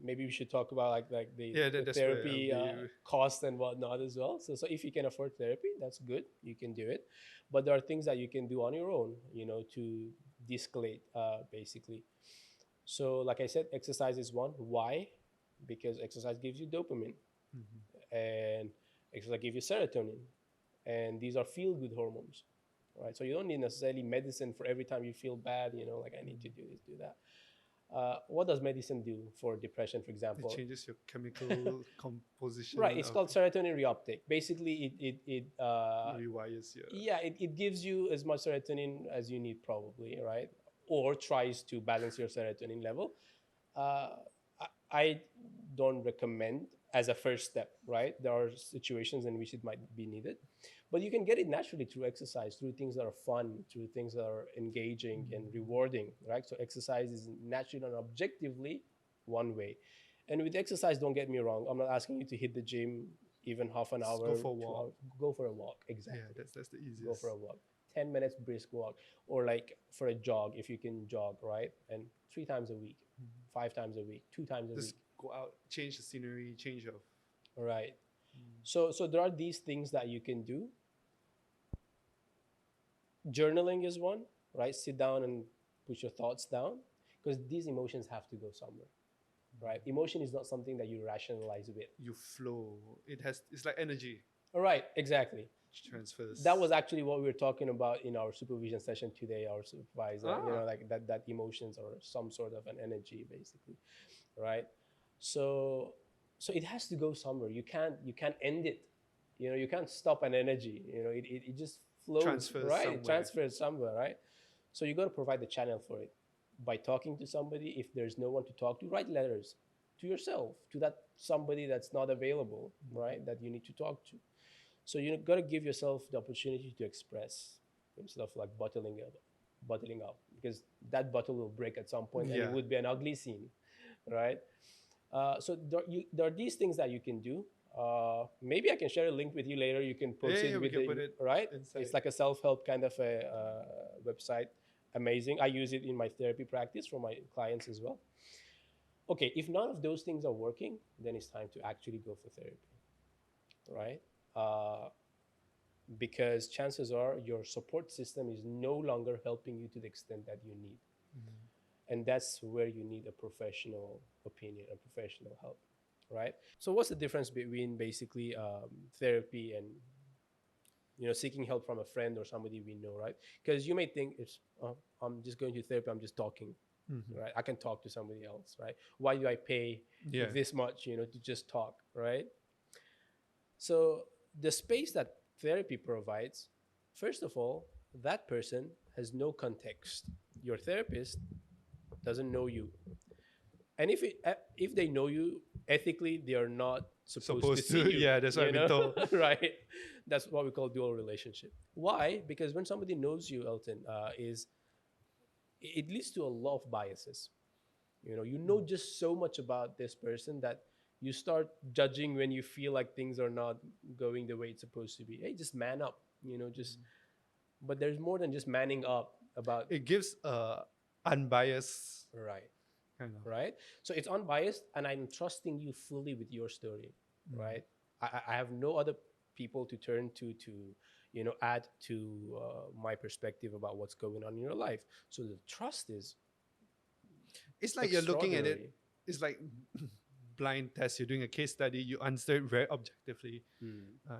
Maybe we should talk about like the that's therapy where cost and whatnot as well. So if you can afford therapy, that's good. You can do it. But there are things that you can do on your own, to de-escalate, basically. So like I said, exercise is one. Why? Because exercise gives you dopamine, and exercise gives you serotonin, and these are feel-good hormones, right? So you don't need necessarily medicine for every time you feel bad, like I need to do this, do that. What does medicine do for depression, for example? it changes your chemical composition. Right, it's called serotonin reuptake. Basically, it rewires your. yeah, it gives you as much serotonin as you need, probably, right? Or tries to balance your serotonin level. Uh, I don't recommend as a first step, right? There are situations in which it might be needed, but you can get it naturally through exercise, through things that are fun, through things that are engaging and rewarding, right? So exercise is naturally and objectively one way. And with exercise, don't get me wrong, I'm not asking you to hit the gym even half an Just hour. go for a 2 walk. hours. Go for a walk. Exactly. Yeah, that's the easiest. Go for a walk. 10 minutes brisk walk, or like for a jog if you can jog, right? And 3 times a week, 5 times a week, 2 times a Just week. go out, change the scenery, change of. Right. So there are these things that you can do. Journaling is one, right? Sit down and put your thoughts down, because these emotions have to go somewhere, right? Emotion is not something that you rationalize with. You flow. It's like energy. All right, exactly. Transfers. That was actually what we were talking about in our supervision session today. Our supervisor, like that emotions are some sort of an energy, basically, right? So it has to go somewhere. You can't end it. You can't stop an energy. It just flows, Transfers right? somewhere. It transfers somewhere, right? So you got to provide the channel for it by talking to somebody. If there's no one to talk to, write letters to yourself, to that somebody that's not available, right? That you need to talk to. So you got to give yourself the opportunity to express instead of like bottling up, because that bottle will break at some point, and it Yeah. would be an ugly scene, right? So there are these things that you can do. Maybe I can share a link with you later. You can post Yeah, it we with can the, put it right? inside. It's like a self-help kind of a website. Amazing. I use it in my therapy practice for my clients as well. Okay, if none of those things are working, then it's time to actually go for therapy, right? Because chances are your support system is no longer helping you to the extent that you need. And that's where you need a professional opinion, a professional help, right? So what's the difference between basically therapy and seeking help from a friend or somebody we know, right? Because you may think it's I'm just going to therapy, I'm just talking, right? I can talk to somebody else, right? Why do I pay this much, to just talk, right? So the space that therapy provides, first of all, that person has no context. Your therapist doesn't know you. And if they know you, ethically, they are not supposed to see you. Yeah, that's what I've been told. Right? That's what we call dual relationship. Why? Because when somebody knows you, Elton, it leads to a lot of biases. You know just so much about this person that you start judging when you feel like things are not going the way it's supposed to be. Hey, just man up, but there's more than just manning up about. It gives unbiased Right. kind of. Right. So it's unbiased, and I'm trusting you fully with your story, right? I have no other people to turn to add to my perspective about what's going on in your life. So the trust is It's like you're looking at extraordinary. it. It's like blind test. You're doing a case study. You answer it very objectively,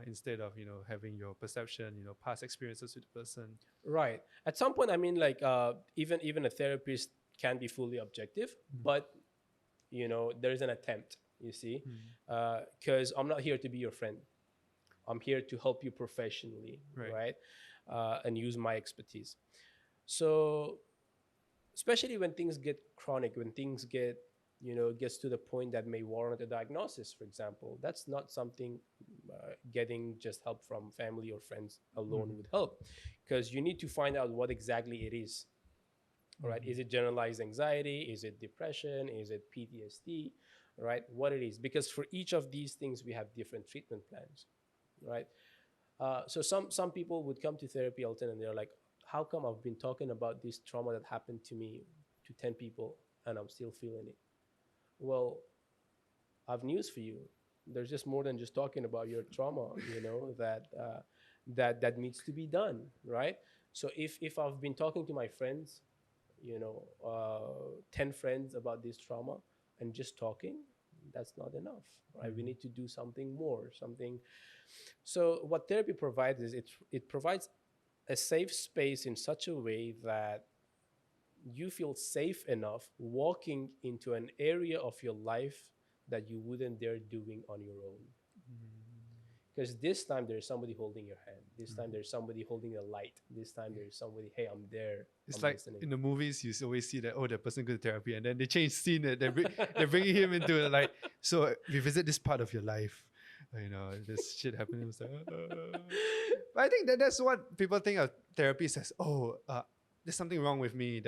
instead of having your perception, past experiences with the person. Right. At some point, I mean, like even a therapist can be fully objective, but there's an attempt. You see, because I'm not here to be your friend. I'm here to help you professionally, right? And use my expertise. So, especially when things get chronic, when things gets to the point that may warrant a diagnosis, for example, that's not something getting just help from family or friends alone would help, because you need to find out what exactly it is. Right? Is it generalized anxiety? Is it depression? Is it PTSD? Right? What it is, because for each of these things we have different treatment plans, right? So some people would come to therapy, Elton, and they're like, how come I've been talking about this trauma that happened to me to 10 people and I'm still feeling it? Well, I have news for you. There's just more than just talking about your trauma, that needs to be done, right? So if I've been talking to my friends, 10 friends about this trauma and just talking, that's not enough, right? We need to do something more, something. So what therapy provides is it provides a safe space in such a way that you feel safe enough walking into an area of your life that you wouldn't dare doing on your own. Because this time there's somebody holding your hand. This time there's somebody holding a light. This time there's somebody, hey, I'm there. It's I'm like listening. in the movies, you always see that, the person goes to therapy, and then they change scene. They're bringing him into like, so revisit this part of your life. This shit happening. It's like, But I think that's what people think of therapy as. There's something wrong with me.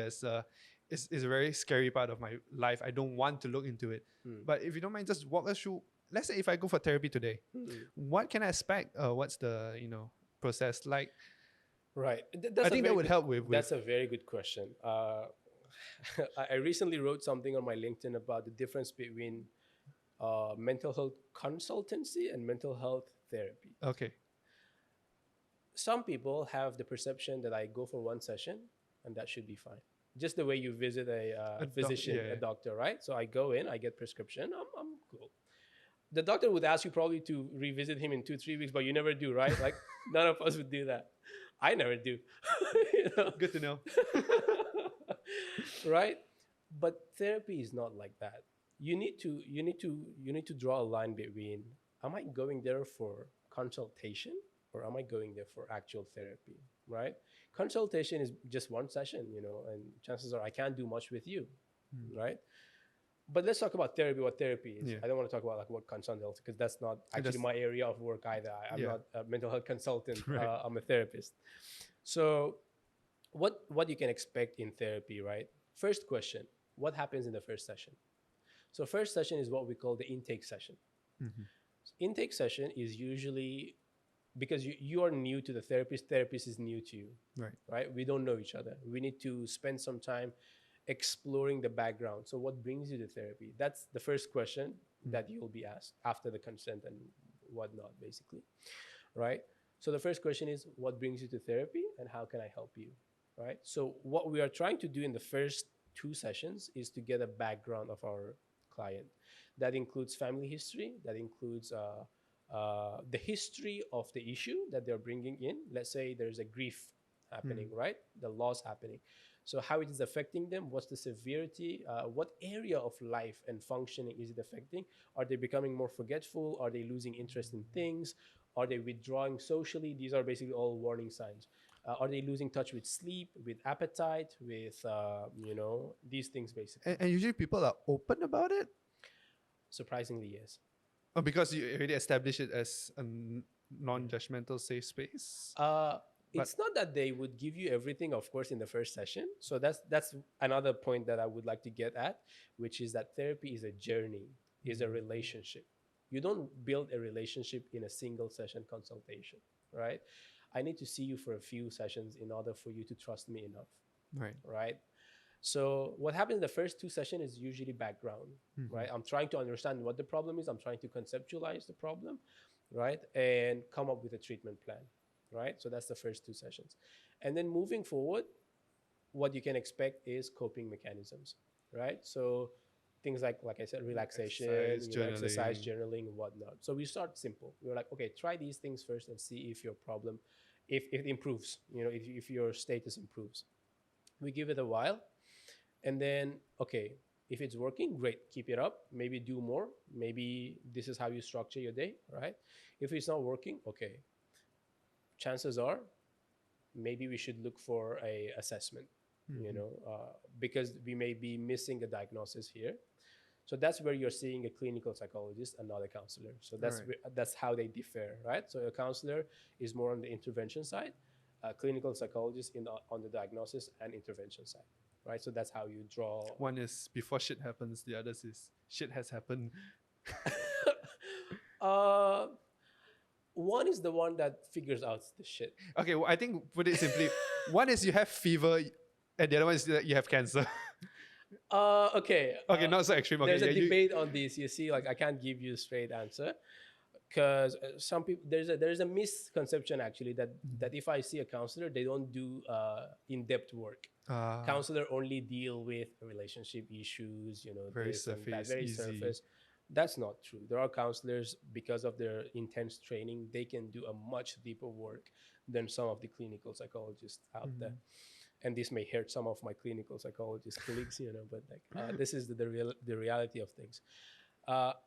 is a very scary part of my life. I don't want to look into it. But if you don't mind, just walk us through. Let's say if I go for therapy today, what can I expect? What's the process like? Right. I think that would help with. That's a very good question. I recently wrote something on my LinkedIn about the difference between mental health consultancy and mental health therapy. Okay. Some people have the perception that I go for one session and that should be fine. Just the way you visit a physician, a doctor, right? So I go in, I get prescription, I'm cool. The doctor would ask you probably to revisit him in 2-3 weeks, but you never do, right? Like none of us would do that. I never do. Good to know. Right? But therapy is not like that. You need to draw a line between, am I going there for consultation or am I going there for actual therapy, right? Consultation is just one session, and chances are I can't do much with you, right? But let's talk about therapy, what therapy is. I don't want to talk about like what consultant, because that's not actually my area of work either. I'm not a mental health consultant. Right. I'm a therapist. So what you can expect in therapy, right? First question, what happens in the first session? So first session is what we call the intake session. Intake session is usually, because you are new to the therapist is new to you, right? We don't know each other. We need to spend some time exploring the background. So what brings you to therapy? That's the first question that you'll be asked after the consent and whatnot, basically, right? So the first question is, what brings you to therapy and how can I help you, right? So what we are trying to do in the first 2 sessions is to get a background of our client. That includes family history, that includes the history of the issue that they're bringing in. Let's say there's a grief happening, right? The loss happening. So how it is affecting them, what's the severity, what area of life and functioning is it affecting? Are they becoming more forgetful? Are they losing interest in things? Are they withdrawing socially? These are basically all warning signs. Are they losing touch with sleep, with appetite, with, these things basically? And usually people are open about it? Surprisingly, yes. Oh, because you already established it as a non-judgmental safe space? It's not that they would give you everything, of course, in the first session. So that's another point that I would like to get at, which is that therapy is a journey, is a relationship. You don't build a relationship in a single session consultation, right? I need to see you for a few sessions in order for you to trust me enough, right? So what happens in the first 2 sessions is usually background, right? I'm trying to understand what the problem is. I'm trying to conceptualize the problem, right? And come up with a treatment plan. Right? So that's the first 2 sessions. And then moving forward, what you can expect is coping mechanisms, right? So things like I said, relaxation, exercise, journaling, and whatnot. So we start simple. We're like, okay, try these things first and see if your problem, if it improves, if your status improves. We give it a while. And then, okay, if it's working, great, keep it up. Maybe do more. Maybe this is how you structure your day, right? If it's not working, okay. Chances are maybe we should look for a assessment, because we may be missing a diagnosis here. So that's where you're seeing a clinical psychologist and not a counselor. So that's how they differ, right? So a counselor is more on the intervention side, a clinical psychologist on the diagnosis and intervention side, right? So that's how you draw. One is before shit happens, the other is shit has happened. One is the one that figures out the shit. Okay, well, I think put it simply, one is you have fever, and the other one is that you have cancer. Okay, not so extreme. Okay, there's a debate on this. You see, like I can't give you a straight answer because some people there's a misconception actually that if I see a counselor, they don't do in-depth work. Counselor only deal with relationship issues, very surface, very surface. That's not true. There are counselors, because of their intense training, they can do a much deeper work than some of the clinical psychologists out there. And this may hurt some of my clinical psychologist colleagues, but like this is the reality of things.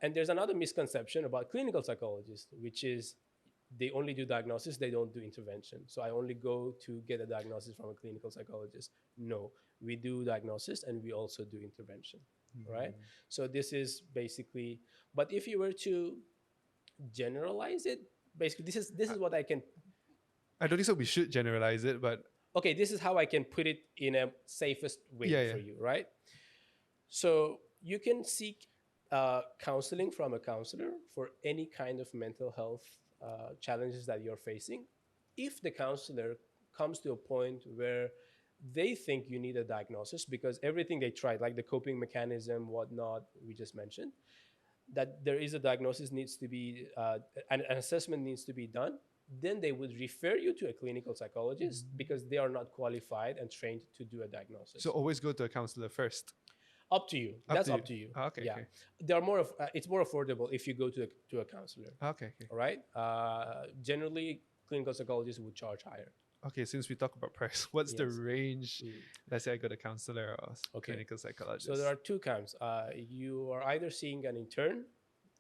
And there's another misconception about clinical psychologists, which is they only do diagnosis, they don't do intervention. So I only go to get a diagnosis from a clinical psychologist. No, we do diagnosis and we also do intervention. Right? So this is basically, but if you were to generalize it, basically this is what I don't think so we should generalize it, but okay, this is how I can put it in a safest way Yeah, for yeah. you, right? So you can seek counseling from a counselor for any kind of mental health challenges that you're facing. If the counselor comes to a point where they think you need a diagnosis because everything they tried, like the coping mechanism, whatnot, we just mentioned, that there is a diagnosis needs to be, an assessment needs to be done, then they would refer you to a clinical psychologist because they are not qualified and trained to do a So diagnosis. always go to a counselor first. Up to you. Up That's to you. up to you. Ah, okay, Yeah, okay. they are more of. It's more affordable if you go to a counselor. Okay, okay. All right. Generally, clinical psychologists would charge higher. Okay, since we talk about price, what's the Yes. range? Mm. Let's say I go to counselor or Okay. clinical psychologist. So there are two kinds. You are either seeing an intern,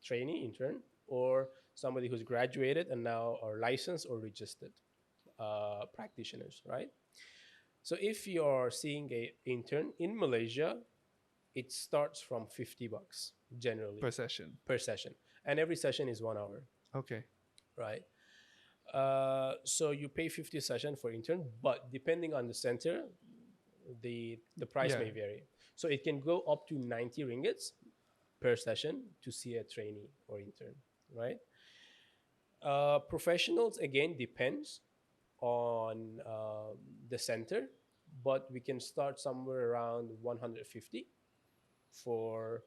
trainee intern, or somebody who's graduated and now are licensed or registered practitioners, right? So if you're seeing a intern in Malaysia, it starts from $50 generally per session. per session, and every session is 1 hour, Okay. right? So you pay 50 session for intern, but depending on the center, the price Yeah. may vary. So it can go up to 90 ringgits per session to see a trainee or intern, right? Professionals again depends on the center, but we can start somewhere around 150 for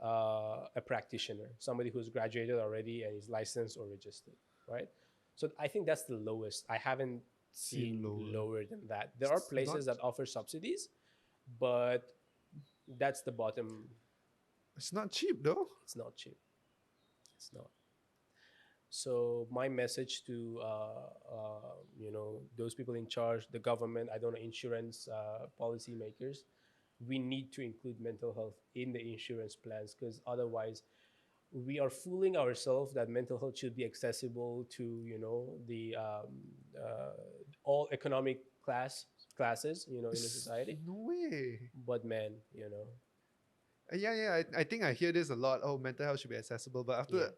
a practitioner, somebody who's graduated already and is licensed or registered, right? So I think that's the lowest. I haven't seen lower than that. There are It's places not- that offer subsidies, but that's the bottom. It's not cheap though. It's not cheap. It's not. So my message to those people in charge, the government, I don't know, insurance policymakers, we need to include mental health in the insurance plans because otherwise we are fooling ourselves that mental health should be accessible to the all economic classes in the society. No way. But man, Yeah, yeah. I think I hear this a lot. Oh, mental health should be accessible, but after Yeah.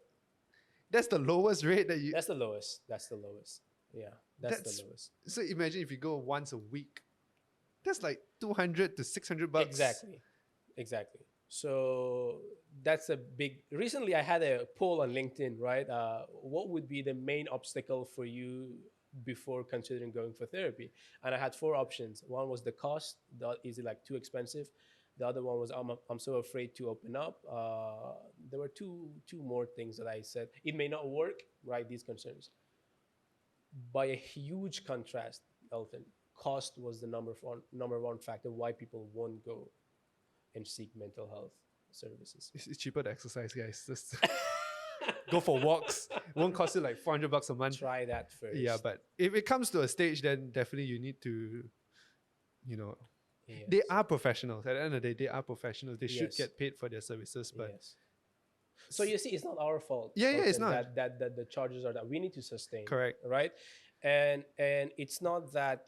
that's the lowest rate that you. That's the lowest. That's the lowest. Yeah, that's the lowest. So imagine if you go once a week, that's like 200 to 600 bucks. Exactly. So that's a big. Recently, I had a poll on LinkedIn. Right, what would be the main obstacle for you before considering going for therapy? And I had four options. One was the cost. Is it like too expensive? The other one was I'm so afraid to open up. There were two more things that I said. It may not work. Right, these concerns. By a huge contrast, Elton, cost was the number one factor why people won't go and seek mental health services. It's cheaper to exercise, guys. Just go for walks. It won't cost you like 400 bucks a month. Try that first. Yeah, but if it comes to a stage, then definitely you need to, Yes. they are professionals. At the end of the day, they are professionals. They should Yes. get paid for their services. But Yes. So you see, it's not our fault. Yeah, yeah, it's Elton, not. that the charges are that we need to sustain. Correct. Right, and it's not that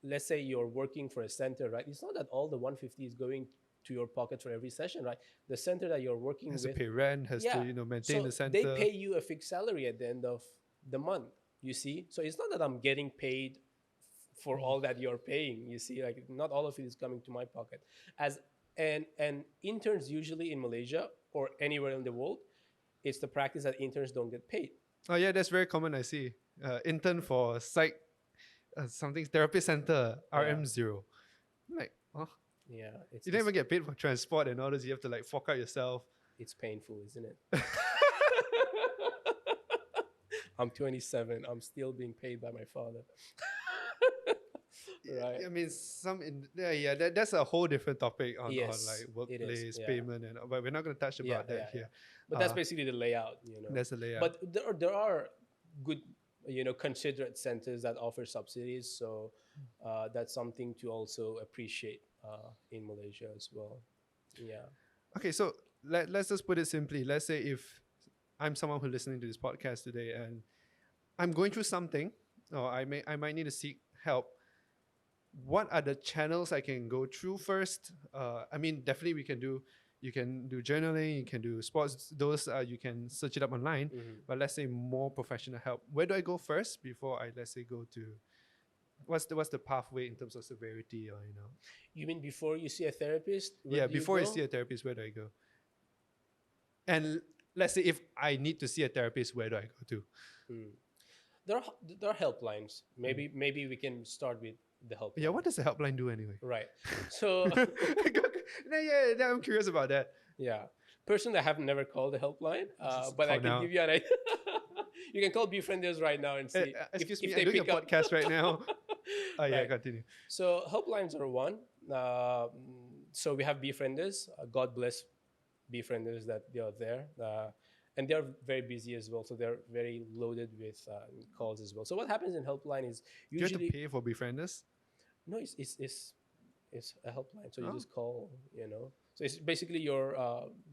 let's say you're working for a center, right? It's not that all the 150 is going to your pocket for every session, right? The center that you're working has with to pay rent, has Yeah. to maintain so the center. they pay you a fixed salary at the end of the month. You see, so it's not that I'm getting paid for all that you're paying. You see, like not all of it is coming to my pocket. And interns usually in Malaysia or anywhere in the world, it's the practice that interns don't get paid. Oh yeah, that's very common. I see. Intern for psych, something therapy center, RM0. I'm like, oh, Yeah, you don't even get paid for transport and all this. You have to like fork out yourself. it's painful, isn't it? I'm 27. I'm still being paid by my father. Right. I mean, that's a whole different topic on Yes, like it is, workplace yeah. payment but we're not going to touch about that here. But that's basically the layout, That's the layout. But there are good, considerate centers that offer subsidies. So that's something to also appreciate in Malaysia as well. Yeah. Okay, so let's just put it simply. Let's say if I'm someone who's listening to this podcast today and I'm going through something, or I might need to seek help. What are the channels I can go through first? I mean, definitely you can do journaling, you can do sports, those you can search it up online. Mhm. But let's say more professional help. Where do I go first before I, let's say, go to what's the pathway in terms of severity, or You mean before you see a therapist? yeah, Where do you before you go? see a therapist, where do I go? And let's say if I need to see a therapist, where do I go to? Hmm. There are helplines. Maybe we can start with the helpline. Yeah, what does the helpline do anyway? Right. So Yeah, I'm curious about that. yeah, personally, I have never called the helpline, Just but I call can now. give you an idea. You can call Befrienders right now and see Excuse if me, they I'm doing a pick up. podcast right now. Oh yeah, Right. continue. So helplines are one. So we have Befrienders. God bless Befrienders that they are there. And they're very busy as well. So they're very loaded with calls as well. So what happens in helpline is Do you have usually to pay for befrienders? no, it's a helpline. So you Oh. just call, So it's basically your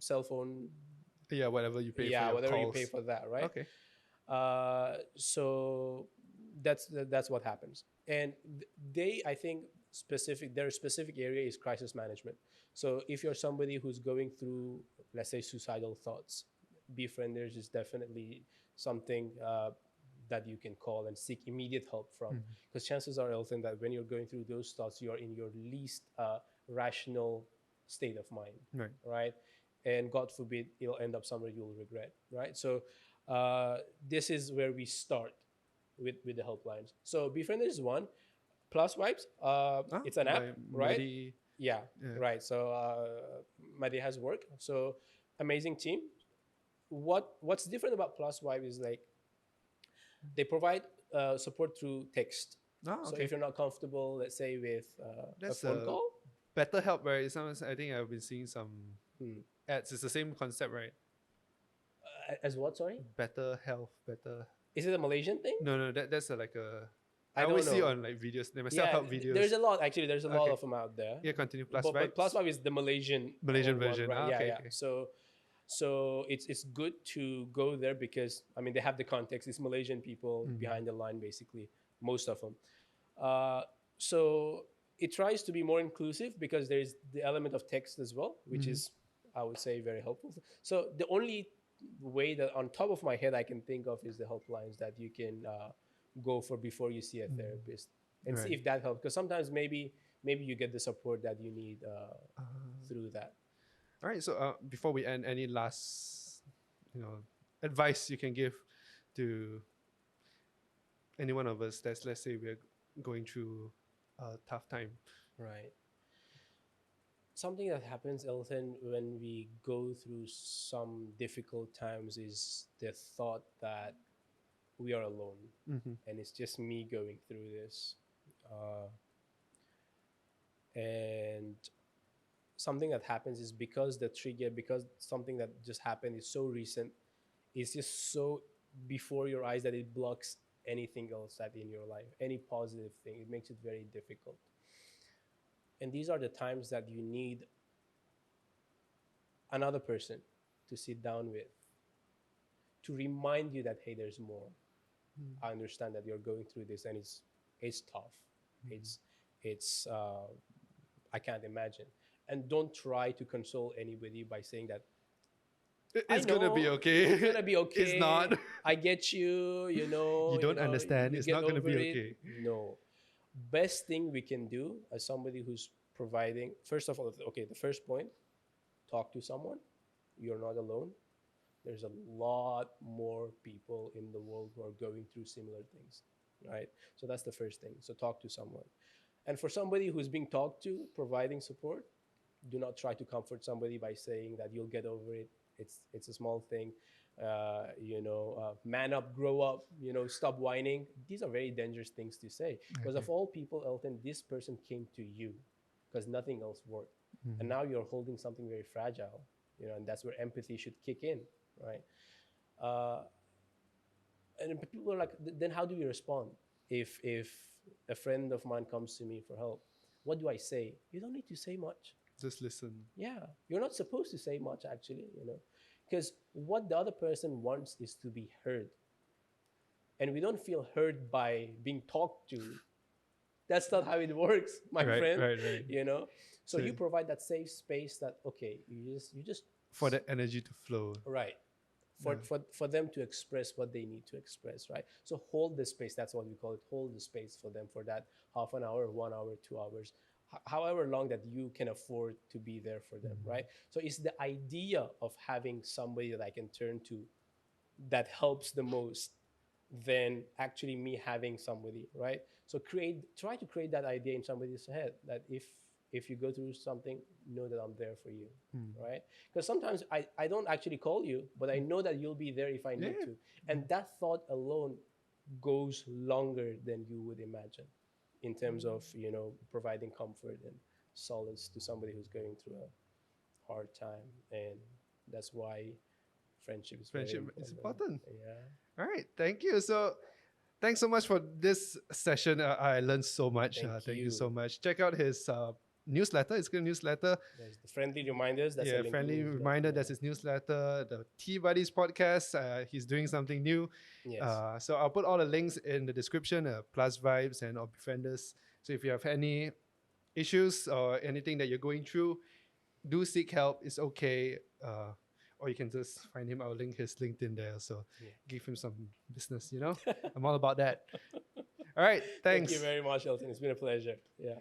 cell phone. Yeah, whatever you pay for Yeah, your whatever calls. you pay for that, right? Okay. So that's what happens. And I think their specific area is crisis management. So if you're somebody who's going through, let's say, suicidal thoughts, Befrienders is definitely something that you can call and seek immediate help from. Because chances are, Elton, that when you're going through those thoughts, you're in your least rational state of mind, Right. right? And God forbid, it'll end up somewhere you'll regret, right? So this is where we start with the helplines. So Befrienders is one. Plus Vibes, it's an app, by right? Medi- Yeah, Yeah. right. So Madi has work. So amazing team. What's different about Plus Vibe is like they provide support through text. Oh, So okay. if you're not comfortable, let's say with That's a phone call, Better help, right? Sometimes I think I've been seeing some Hmm. ads. It's the same concept, right? as what? Sorry, Better health, better. is it a Malaysian thing? No, that's like a. I I always don't see know. on like videos, like Yeah, self-help videos. there's a lot actually. There's a lot Okay. of them out there. Yeah, continue. Plus But Vibes. Plus Vibe is the Malaysian Malaysian one, version. right? Ah, Yeah, okay, yeah. okay. So it's good to go there because I mean they have the context. It's Malaysian people behind the line, basically, most of them. So it tries to be more inclusive because there's the element of text as well, which is I would say very helpful. So the only way that on top of my head I can think of is the helplines that you can go for before you see a therapist and see Right. if that helps. Because sometimes maybe you get the support that you need through that. All right. So before we end, any last, advice you can give to any one of us that's, let's say, we're going through a tough time. Right. Something that happens, Elton, when we go through some difficult times is the thought that we are alone and it's just me going through this. And something that happens is because something that just happened is so recent, it's just so before your eyes that it blocks anything else that in your life, any positive thing. It makes it very difficult. And these are the times that you need another person to sit down with, to remind you that, hey, there's more. I understand that you're going through this and it's tough. It's I can't imagine. And don't try to console anybody by saying that It's gonna be okay. it's gonna be okay. It's not. I get you, You don't understand. you It's get not gonna be over it. okay. No. Best thing we can do as somebody who's providing, first of all, okay, the first point, talk to someone. You're not alone. There's a lot more people in the world who are going through similar things, right? So that's the first thing. So talk to someone. And for somebody who's being talked to, providing support, do not try to comfort somebody by saying that you'll get over it. It's a small thing. Man up, grow up, stop whining. These are very dangerous things to say. Because of all people, Elton, this person came to you because nothing else worked. And now you're holding something very fragile, and that's where empathy should kick in, right? And people are like, then how do we respond if a friend of mine comes to me for help? What do I say? You don't need to say much. Just listen. Yeah, you're not supposed to say much, actually, because what the other person wants is to be heard. And we don't feel heard by being talked to. That's not how it works, my friend. Right. So you provide that safe space that, okay, you just For the energy to flow. right. for them to express what they need to express, right? So hold the space. That's what we call it. Hold the space for them for that half an hour, 1 hour, 2 hours, however long that you can afford to be there for them, right? So it's the idea of having somebody that I can turn to that helps the most than actually me having somebody, right? So try to create that idea in somebody's head that if you go through something, know that I'm there for you, right? Because sometimes I don't actually call you, but I know that you'll be there if I need Yeah. to. And that thought alone goes longer than you would imagine in terms of, providing comfort and solace to somebody who's going through a hard time. And that's why friendship is very Friendship important. is important. Yeah. All right, thank you. So, thanks so much for this session. I learned so much. Thank you so you. much. Check out his newsletter. It's a good newsletter. There's the friendly reminders. That's a Yeah, link to friendly newsletter. reminder. Yeah. That's his newsletter. The Tea Buddies podcast. He's doing something new. Yes. So I'll put all the links in the description. Plus Vibes and or Befrienders. So if you have any issues or anything that you're going through, do seek help. It's okay. Or you can just find him. I'll link his LinkedIn there. So give him some business. I'm all about that. All right. Thanks. Thank you very much, Elton. It's been a pleasure. Yeah.